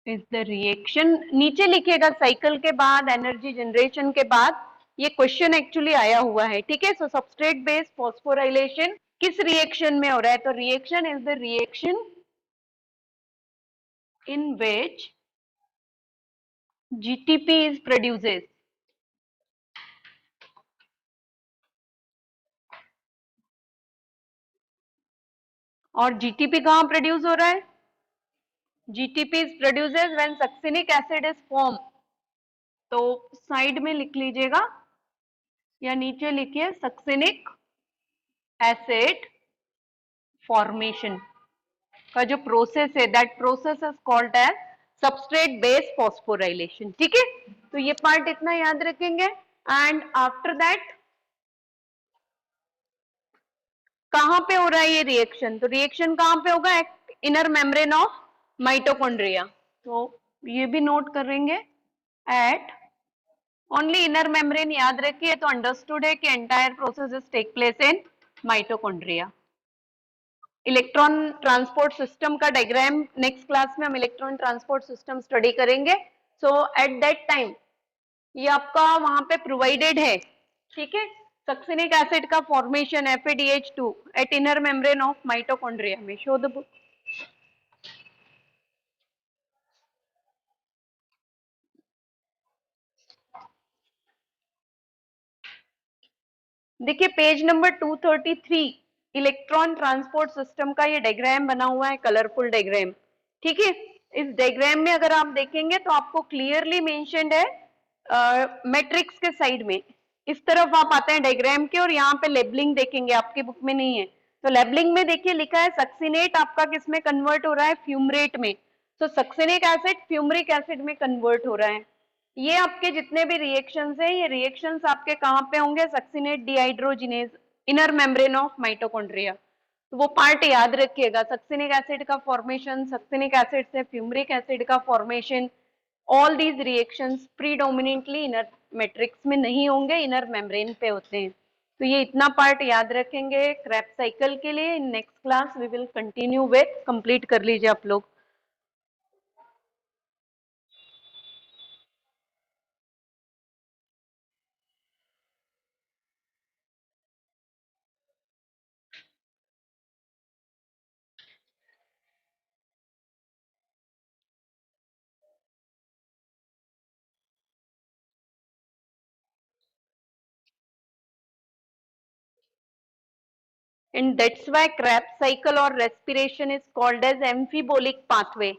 is the reaction, नीचे लिखिएगा साइकिल के बाद एनर्जी जनरेशन के बाद, ये क्वेश्चन एक्चुअली आया हुआ है, ठीक है। सो सबस्ट्रेट बेस फॉस्फोराइलेशन किस रिएक्शन में हो रहा है, तो reaction is the reaction in which GTP is produces, और जीटीपी कहाँ प्रोड्यूस हो रहा है, GTP is produces when succinic acid is form, तो साइड में लिख लीजिएगा या नीचे लिखिए सक्सिनिक एसिड फॉर्मेशन का जो प्रोसेस है, that process is called as substrate base phosphorylation, ठीक है। तो ये पार्ट इतना याद रखेंगे, एंड आफ्टर दैट कहां पे हो रहा है ये रिएक्शन, तो रिएक्शन कहां पे होगा, इनर मेम्ब्रेन ऑफ माइटोकॉन्ड्रिया, तो ये भी नोट करेंगे एट ओनली इनर मेम्ब्रेन, याद रखिए, तो अंडरस्टूड है कि entire process is take place in mitochondria. Electron transport system का डायग्राम नेक्स्ट क्लास में हम इलेक्ट्रॉन ट्रांसपोर्ट सिस्टम स्टडी करेंगे, सो एट दैट टाइम ये आपका वहां पे प्रोवाइडेड है, ठीक है, सक्सिनिक एसिड का formation FADH2 eight inner membrane of mitochondria में, शो द बुक। देखिए page number 233 electron transport system का ये डायग्राम बना हुआ है, कलरफुल डायग्राम, ठीक है। इस डायग्राम में अगर आप देखेंगे तो आपको क्लियरली मेंशन्ड है मैट्रिक्स के साइड में, इस तरफ आप आते हैं डायग्राम के, और यहाँ पे लेबलिंग देखेंगे, आपके बुक में नहीं है, तो लेबलिंग में देखिए लिखा है सक्सिनेट आपका किस में कन्वर्ट हो रहा है, फ्यूमरेट में, तो सक्सिनिक एसिड फ्यूमरिक एसिड में कन्वर्ट हो रहा है। ये आपके जितने भी रिएक्शंस है, ये रिएक्शंस आपके कहाँ पे होंगे, succinate dehydrogenase inner membrane of mitochondria, तो वो पार्ट याद रखिएगा, सक्सिनिक एसिड का फॉर्मेशन, सक्सिनिक एसिड से फ्यूमरिक एसिड का formation, all these reactions predominantly inner matrix में नहीं होंगे, इनर मेम्ब्रेन पे होते हैं, तो ये इतना पार्ट याद रखेंगे क्रेब्स साइकिल के लिए। In next class we will continue with, complete कर लीजिए आप लोग। And that's why Krebs cycle or respiration is called as amphibolic pathway.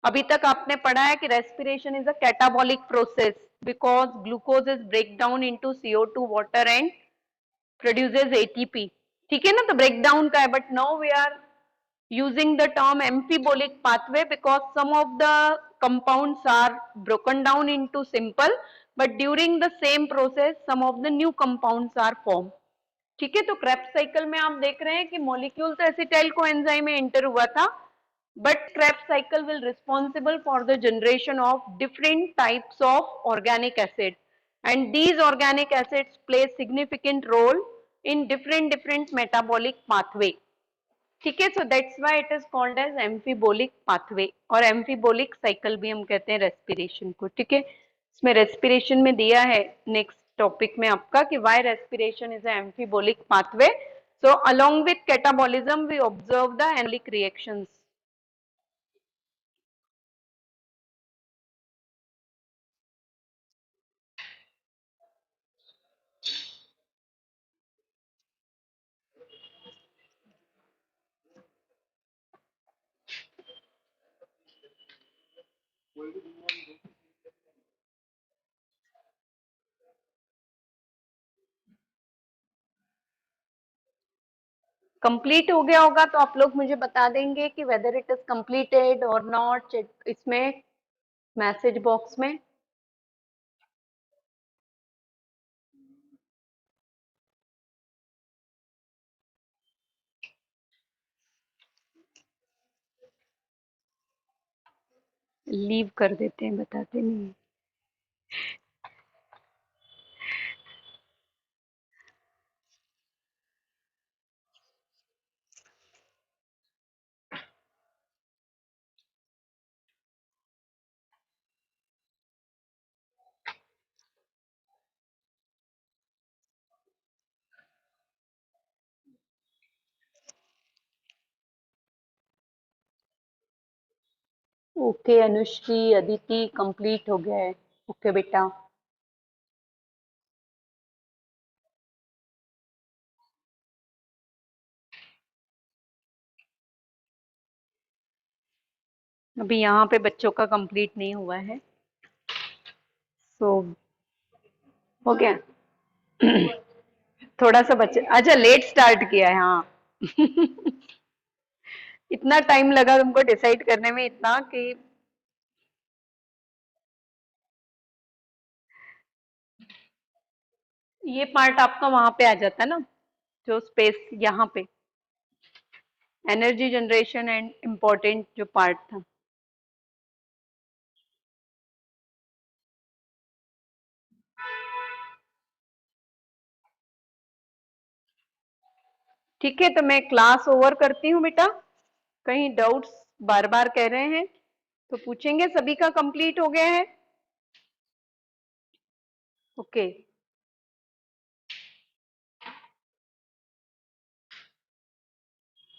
अभी तक आपने पढ़ा है कि respiration is a catabolic process because glucose is break down into CO2 water and produces ATP, ठीक है ना, तो break down का है, but now we are using the term amphibolic pathway because some of the compounds are broken down into simple, but during the same process some of the new compounds are formed, ठीक है। तो Krebs cycle में आप देख रहे हैं कि molecule तो एसिटाइल कोएंजाइम में एंटर हुआ था, but Krebs cycle will responsible for the generation of different types of organic acid, and these organic acids play significant role in different metabolic pathway, ठीक है। So that's why it is called as amphibolic pathway, और amphibolic cycle भी हम कहते हैं respiration को, ठीक है। इसमें रेस्पिरेशन में दिया है नेक्स्ट टॉपिक में आपका कि why respiration is a amphibolic pathway. So along with catabolism we observe the anabolic reactions. Complete हो गया होगा तो आप लोग मुझे बता देंगे कि वेदर इट इज कंप्लीटेड और नॉट इसमें मैसेज बॉक्स में. लीव कर देते हैं, बताते नहीं. ओके अनुश्री, अदिति, कंप्लीट हो गया है. ओके बेटा. अभी यहाँ पे बच्चों का कंप्लीट नहीं हुआ है. सो हो गया. थोड़ा सा बच्चे, अच्छा लेट स्टार्ट किया है. हाँ. इतना टाइम लगा तुमको डिसाइड करने में इतना कि ये पार्ट आपका वहां पे आ जाता ना, जो स्पेस यहाँ पे एनर्जी जनरेशन एंड इम्पोर्टेंट जो पार्ट था. ठीक है, तो मैं क्लास ओवर करती हूँ बेटा. कहीं डाउट्स बार बार कह रहे हैं तो पूछेंगे. सभी का कंप्लीट हो गया है. ओके.